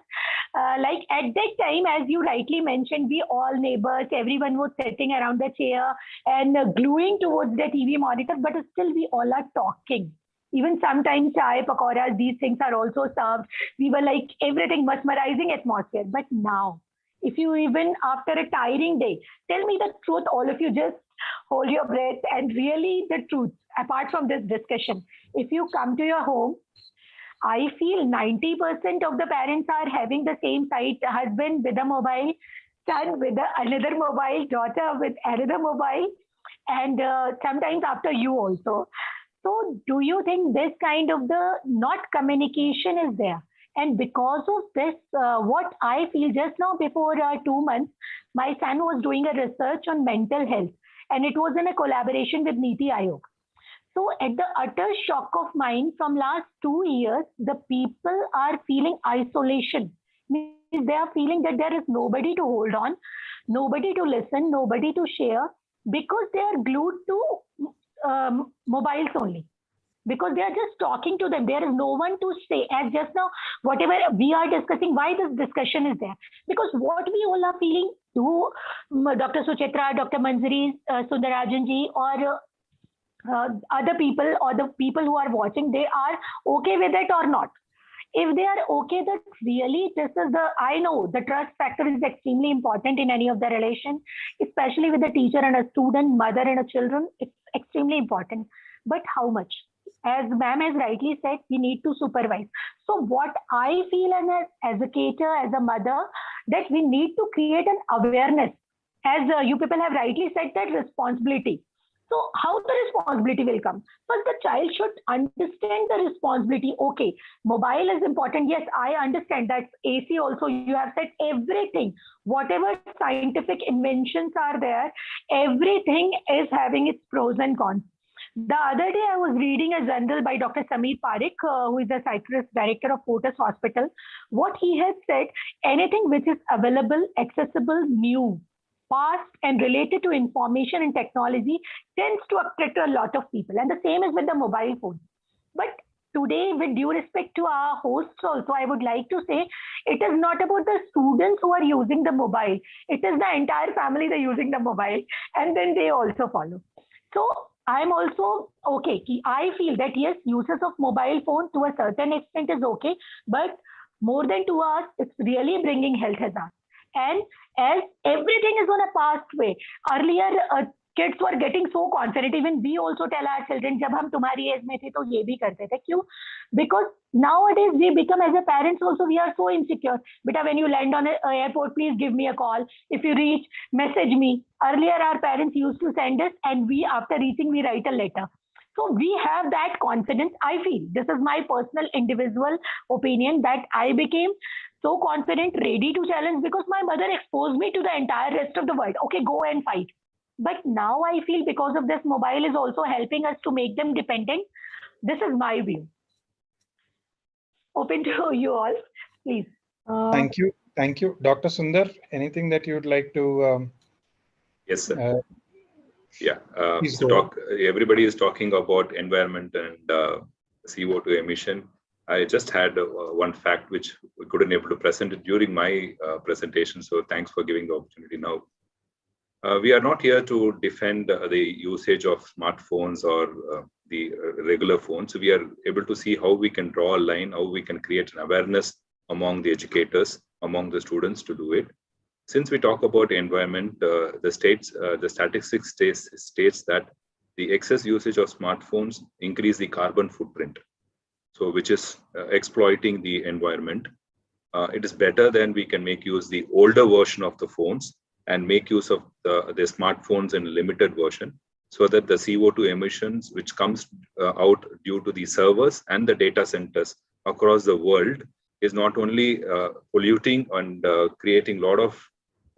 Like at that time, as you rightly mentioned, we all neighbors, everyone was sitting around the chair and gluing towards the TV monitor, but still we all are talking. Even sometimes chai, pakoras, these things are also served. We were like everything mesmerizing atmosphere. But now, if you even after a tiring day, tell me the truth, all of you, just hold your breath and really the truth. Apart from this discussion, if you come to your home, I feel 90% of the parents are having the same sight, husband with a mobile, son with another mobile, daughter with another mobile, and sometimes after you also. So do you think this kind of the not communication is there? And because of this, what I feel, just now before 2 months, my son was doing a research on mental health, and it was in a collaboration with Niti Aayog. So at the utter shock of mind, from last 2 years, the people are feeling isolation. Means they are feeling that there is nobody to hold on, nobody to listen, nobody to share, because they are glued to mobiles only. Because they are just talking to them. There is no one to say. As just now, whatever we are discussing, why this discussion is there? Because what we all are feeling, to Dr. Suchitra, Dr. Manjari, Sundarajanji, or other people, or the people who are watching, they are okay with it or not. If they are okay, that really this is the, I know the trust factor is extremely important in any of the relation, especially with a teacher and a student, mother and a children. It's extremely important. But how much? As ma'am has rightly said, we need to supervise. So what I feel as an educator, as a mother, that we need to create an awareness. As you people have rightly said, that responsibility. So how the responsibility will come? First, the child should understand the responsibility. Okay, mobile is important. Yes, I understand that. AC also, you have said everything. Whatever scientific inventions are there, everything is having its pros and cons. The other day, I was reading a journal by Dr. Sameer Parekh, who is the psychiatrist director of Fortis Hospital. What he has said, anything which is available, accessible, new, fast, and related to information and technology tends to attract a lot of people. And the same is with the mobile phone. But today, with due respect to our hosts also, I would like to say, it is not about the students who are using the mobile. It is the entire family that are using the mobile, and then they also follow. So I'm also okay. I feel that yes, uses of mobile phone to a certain extent is okay, but more than 2 hours, it's really bringing health hazard. And as everything is on a past way, earlier kids were getting so confident. Even we also tell our children, जब हम तुम्हारी as में थे तो ये भी करते थे क्यों? Because nowadays we become as a parents also we are so insecure. Beta, when you land on an airport, please give me a call. If you reach, message me. Earlier our parents used to send us, and we after reaching we write a letter. So we have that confidence. I feel this is my personal individual opinion that I became so confident, ready to challenge because my mother exposed me to the entire rest of the world. Okay, go and fight. But now I feel because of this, mobile is also helping us to make them dependent. This is my view. Open to you all, please.
Thank you. Thank you. Dr. Sundar, anything that you would like to?
Yes, sir. Yeah.
Please
So
go
everybody is talking about environment and CO2 emission. I just had one fact which we couldn't able to present it during my presentation. So thanks for giving the opportunity now. We are not here to defend the usage of smartphones or the regular phones. We are able to see how we can draw a line, how we can create an awareness among the educators, among the students to do it. Since we talk about environment, the statistics states that the excess usage of smartphones increase the carbon footprint, so which is exploiting the environment. It is better than we can make use the older version of the phones and make use of the smartphones in a limited version, so that the CO2 emissions which comes out due to the servers and the data centers across the world is not only polluting and creating a lot of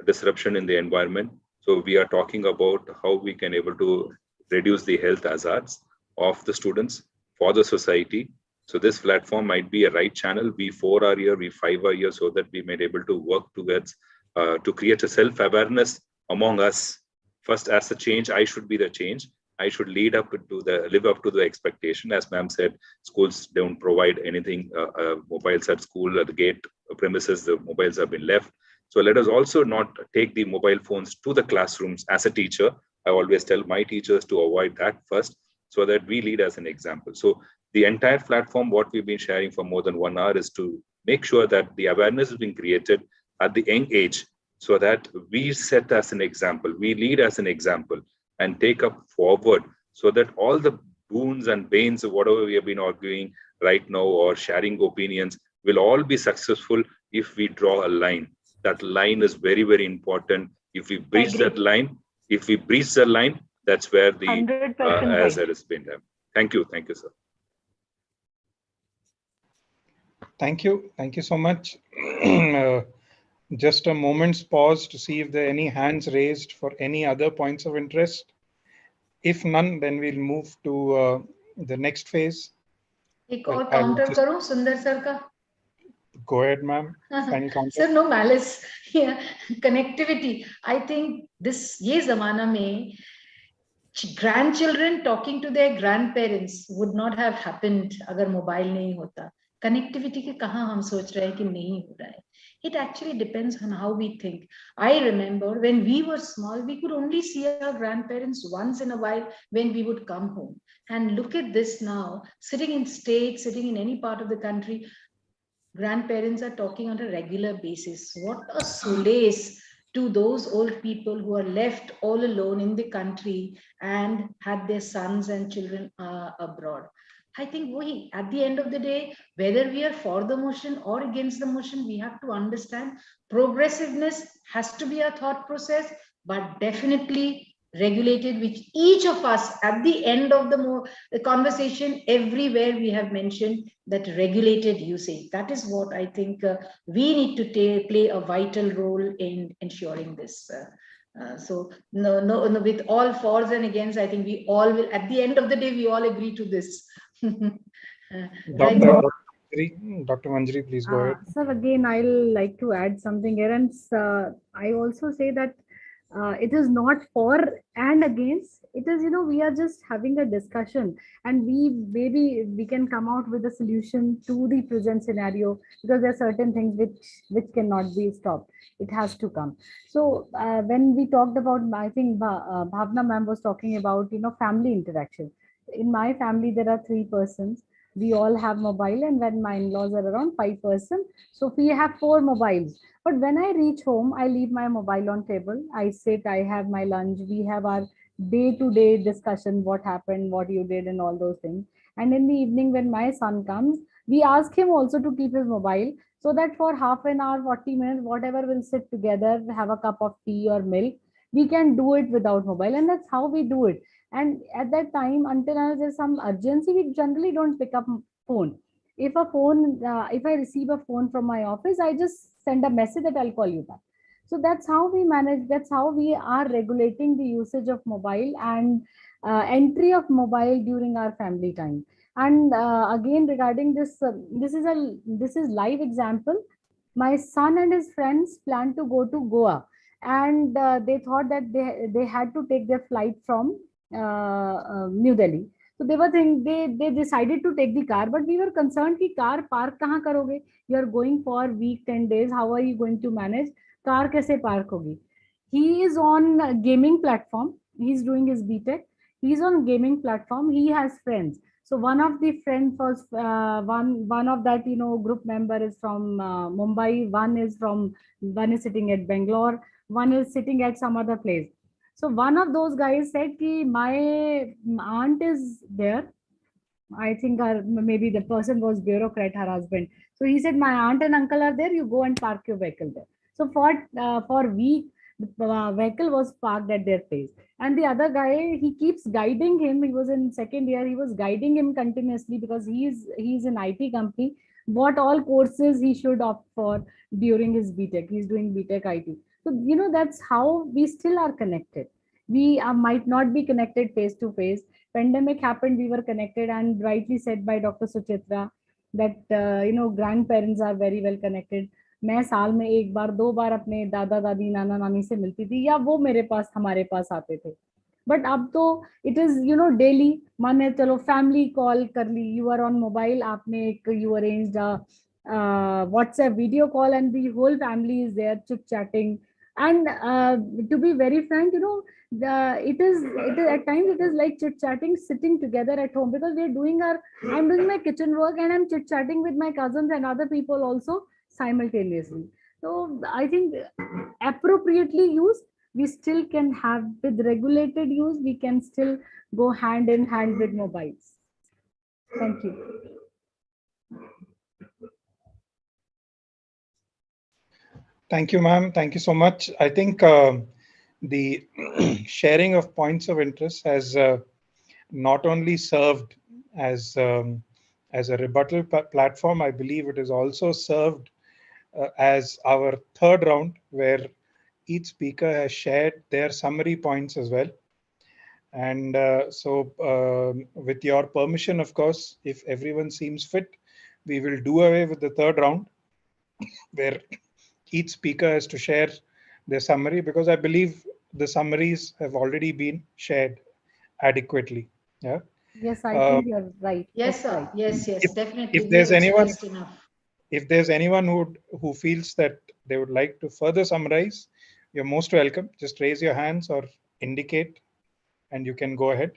disruption in the environment. So we are talking about how we can able to reduce the health hazards of the students for the society. So this platform might be a right channel. We 4 are here, we 5 are here, so that we may be able to work towards to create a self-awareness among us. First, as a change, I should be the change. I should live up to the expectation. As ma'am said, schools don't provide anything, mobiles at school, at the gate premises, the mobiles have been left. So let us also not take the mobile phones to the classrooms. As a teacher, I always tell my teachers to avoid that first, so that we lead as an example. So the entire platform, what we've been sharing for more than 1 hour, is to make sure that the awareness is being created at the young age, so that we set as an example, we lead as an example, and take up forward, so that all the boons and banes of whatever we have been arguing right now or sharing opinions will all be successful if we draw a line. That line is very, very important. If we breach that line, that's where the as it has been done. Thank you, sir.
Thank you so much. Just a moment's pause to see if there are any hands raised for any other points of interest. If none, then we'll move to the next phase.
एक और counter करूं सुंदर sir का?
Go ahead, ma'am. Final counter.
Sir, no malice. Yeah, connectivity. I think ये जमाना में grandchildren talking to their grandparents would not have happened अगर mobile नहीं होता. Connectivity के कहाँ हम सोच रहे हैं कि नहीं हो रहा है. It actually depends on how we think. I remember when we were small, we could only see our grandparents once in a while when we would come home. And look at this now, sitting in states, sitting in any part of the country, grandparents are talking on a regular basis. What a solace to those old people who are left all alone in the country and had their sons and children abroad. I think at the end of the day, whether we are for the motion or against the motion, we have to understand progressiveness has to be a thought process, but definitely regulated, which each of us at the end of the conversation, everywhere we have mentioned that regulated usage. That is what I think we need to play a vital role in ensuring this. So no, with all fors and against, I think we all will, at the end of the day, we all agree to this.
Dr. Manjari, please go ahead.
Sir, again, I'll like to add something here. And I also say that It is not for and against. It is, we are just having a discussion, and we can come out with a solution to the present scenario, because there are certain things which cannot be stopped. It has to come. So when we talked about, I think Bhavna ma'am was talking about, family interaction. In my family, there are 3 persons. We all have mobile, and when my in-laws are around 5 person, so we have 4 mobiles. But when I reach home, I leave my mobile on table. I sit, I have my lunch. We have our day-to-day discussion, what happened, what you did, and all those things. And in the evening, when my son comes, we ask him also to keep his mobile, so that for half an hour, 40 minutes, whatever, we'll sit together, have a cup of tea or milk. We can do it without mobile, and that's how we do it. And at that time, until there's some urgency, we generally don't pick up phone. If I receive a phone from my office, I just send a message that I'll call you back. So that's how we manage, that's how we are regulating the usage of mobile, and entry of mobile during our family time. And again, regarding this, this is live example. My son and his friends plan to go to Goa, and they thought that they had to take their flight from New Delhi. So they decided to take the car, but we were concerned कि car park कहाँ करोगे? You are going for week 10 days. How are you going to manage? Car कैसे park होगी? He is on a gaming platform. He's doing his BTech. He's on gaming platform. He has friends. So one of the friends was one of that, group member is from Mumbai. One is sitting at Bangalore. One is sitting at some other place. So one of those guys said ki my aunt is there. I think maybe the person was bureaucrat, her husband. So he said, my aunt and uncle are there. You go and park your vehicle there. So for week, the vehicle was parked at their place. And the other guy, he keeps guiding him. He was in second year. He was guiding him continuously, because he's in IT company. What all courses he should opt for during his BTech. He's doing BTech IT. So that's how we still are connected. We might not be connected face to face. Pandemic happened, we were connected, and rightly said by Dr. Suchitra that grandparents are very well connected. मैं साल में एक बार 2 बार अपने दादा दादी नाना नानी से मिलती थी, या वो मेरे पास हमारे पास आते थे. बट अब तो इट इज डेली. माने चलो फैमिली कॉल कर ली, यू आर ऑन मोबाइल, आपने एक you arranged WhatsApp video call, and the whole family is there chit chatting. And to be very frank, it is at times it is like chit chatting sitting together at home, because I'm doing my kitchen work, and I'm chit chatting with my cousins and other people also simultaneously. So I think appropriately used, we still can have, with regulated use, we can still go hand in hand with mobiles. Thank you.
Thank you, ma'am. Thank you so much. I think the sharing of points of interest has not only served as a rebuttal platform, I believe it is also served as our third round, where each speaker has shared their summary points as well. And with your permission, of course, if everyone seems fit, we will do away with the third round, where each speaker has to share their summary, because I believe the summaries have already been shared adequately. Yeah.
Yes, I think you're right.
Yes,
That's
sir.
right.
Yes, definitely.
If there's anyone,
enough.
if there's anyone who feels that they would like to further summarize, you're most welcome. Just raise your hands or indicate, and you can go ahead.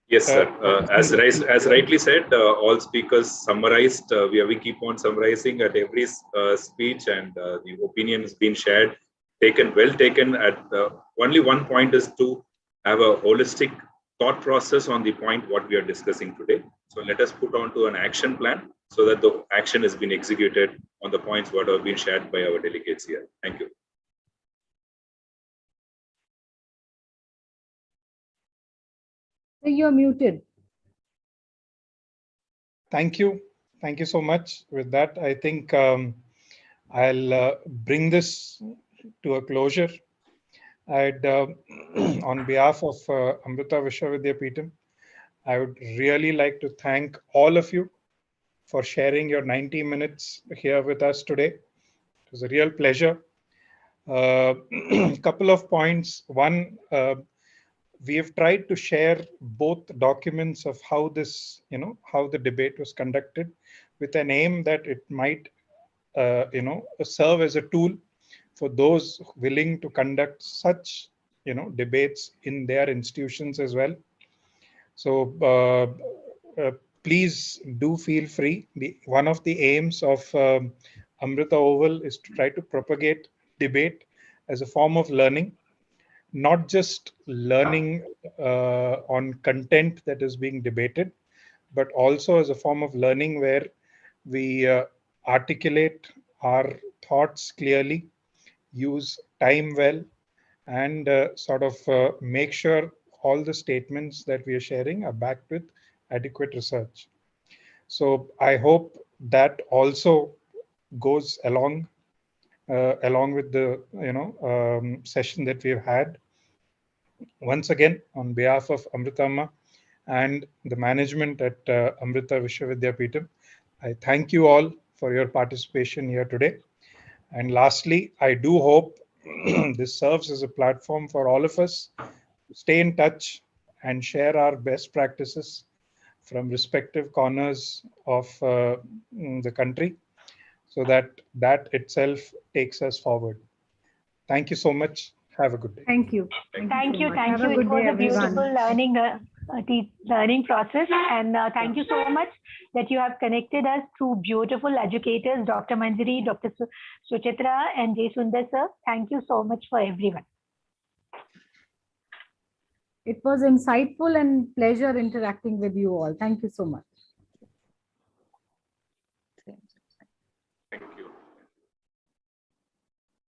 Yes, sir. As rightly said, all speakers summarized. We keep on summarizing at every speech, and the opinion has been shared, well taken. Only one point is to have a holistic thought process on the point what we are discussing today. So let us put on to an action plan, so that the action has been executed on the points what have been shared by our delegates here. Thank you.
So you're muted.
Thank you. Thank you so much. With that, I think I'll bring this to a closure. I'd, on behalf of Amrita Vishwavidyapeetham, I would really like to thank all of you for sharing your 90 minutes here with us today. It was a real pleasure. Couple of points. One, we have tried to share both documents of how this, how the debate was conducted, with an aim that it might, serve as a tool for those willing to conduct such, debates in their institutions as well. So please do feel free. One of the aims of Amrita Oval is to try to propagate debate as a form of learning, not just learning on content that is being debated, but also as a form of learning where we articulate our thoughts clearly, use time well, and sort of make sure all the statements that we are sharing are backed with adequate research. So I hope that also goes along with the session that we've had. Once again, on behalf of Amritama and the management at Amrita Vishwavidyapeetham, I thank you all for your participation here today. And lastly, I do hope this serves as a platform for all of us to stay in touch and share our best practices from respective corners of the country, so that itself takes us forward. Thank you so much. Have a good day.
Thank you.
Thank
so
you.
much.
Thank
Have
you.
a good
It was
day,
a beautiful
everyone.
learning process. And thank you so much that you have connected us through beautiful educators, Dr. Manjari, Dr. Suchitra, and Jay Sundar sir. Thank you so much for everyone.
It was insightful and pleasure interacting with you all. Thank you so much.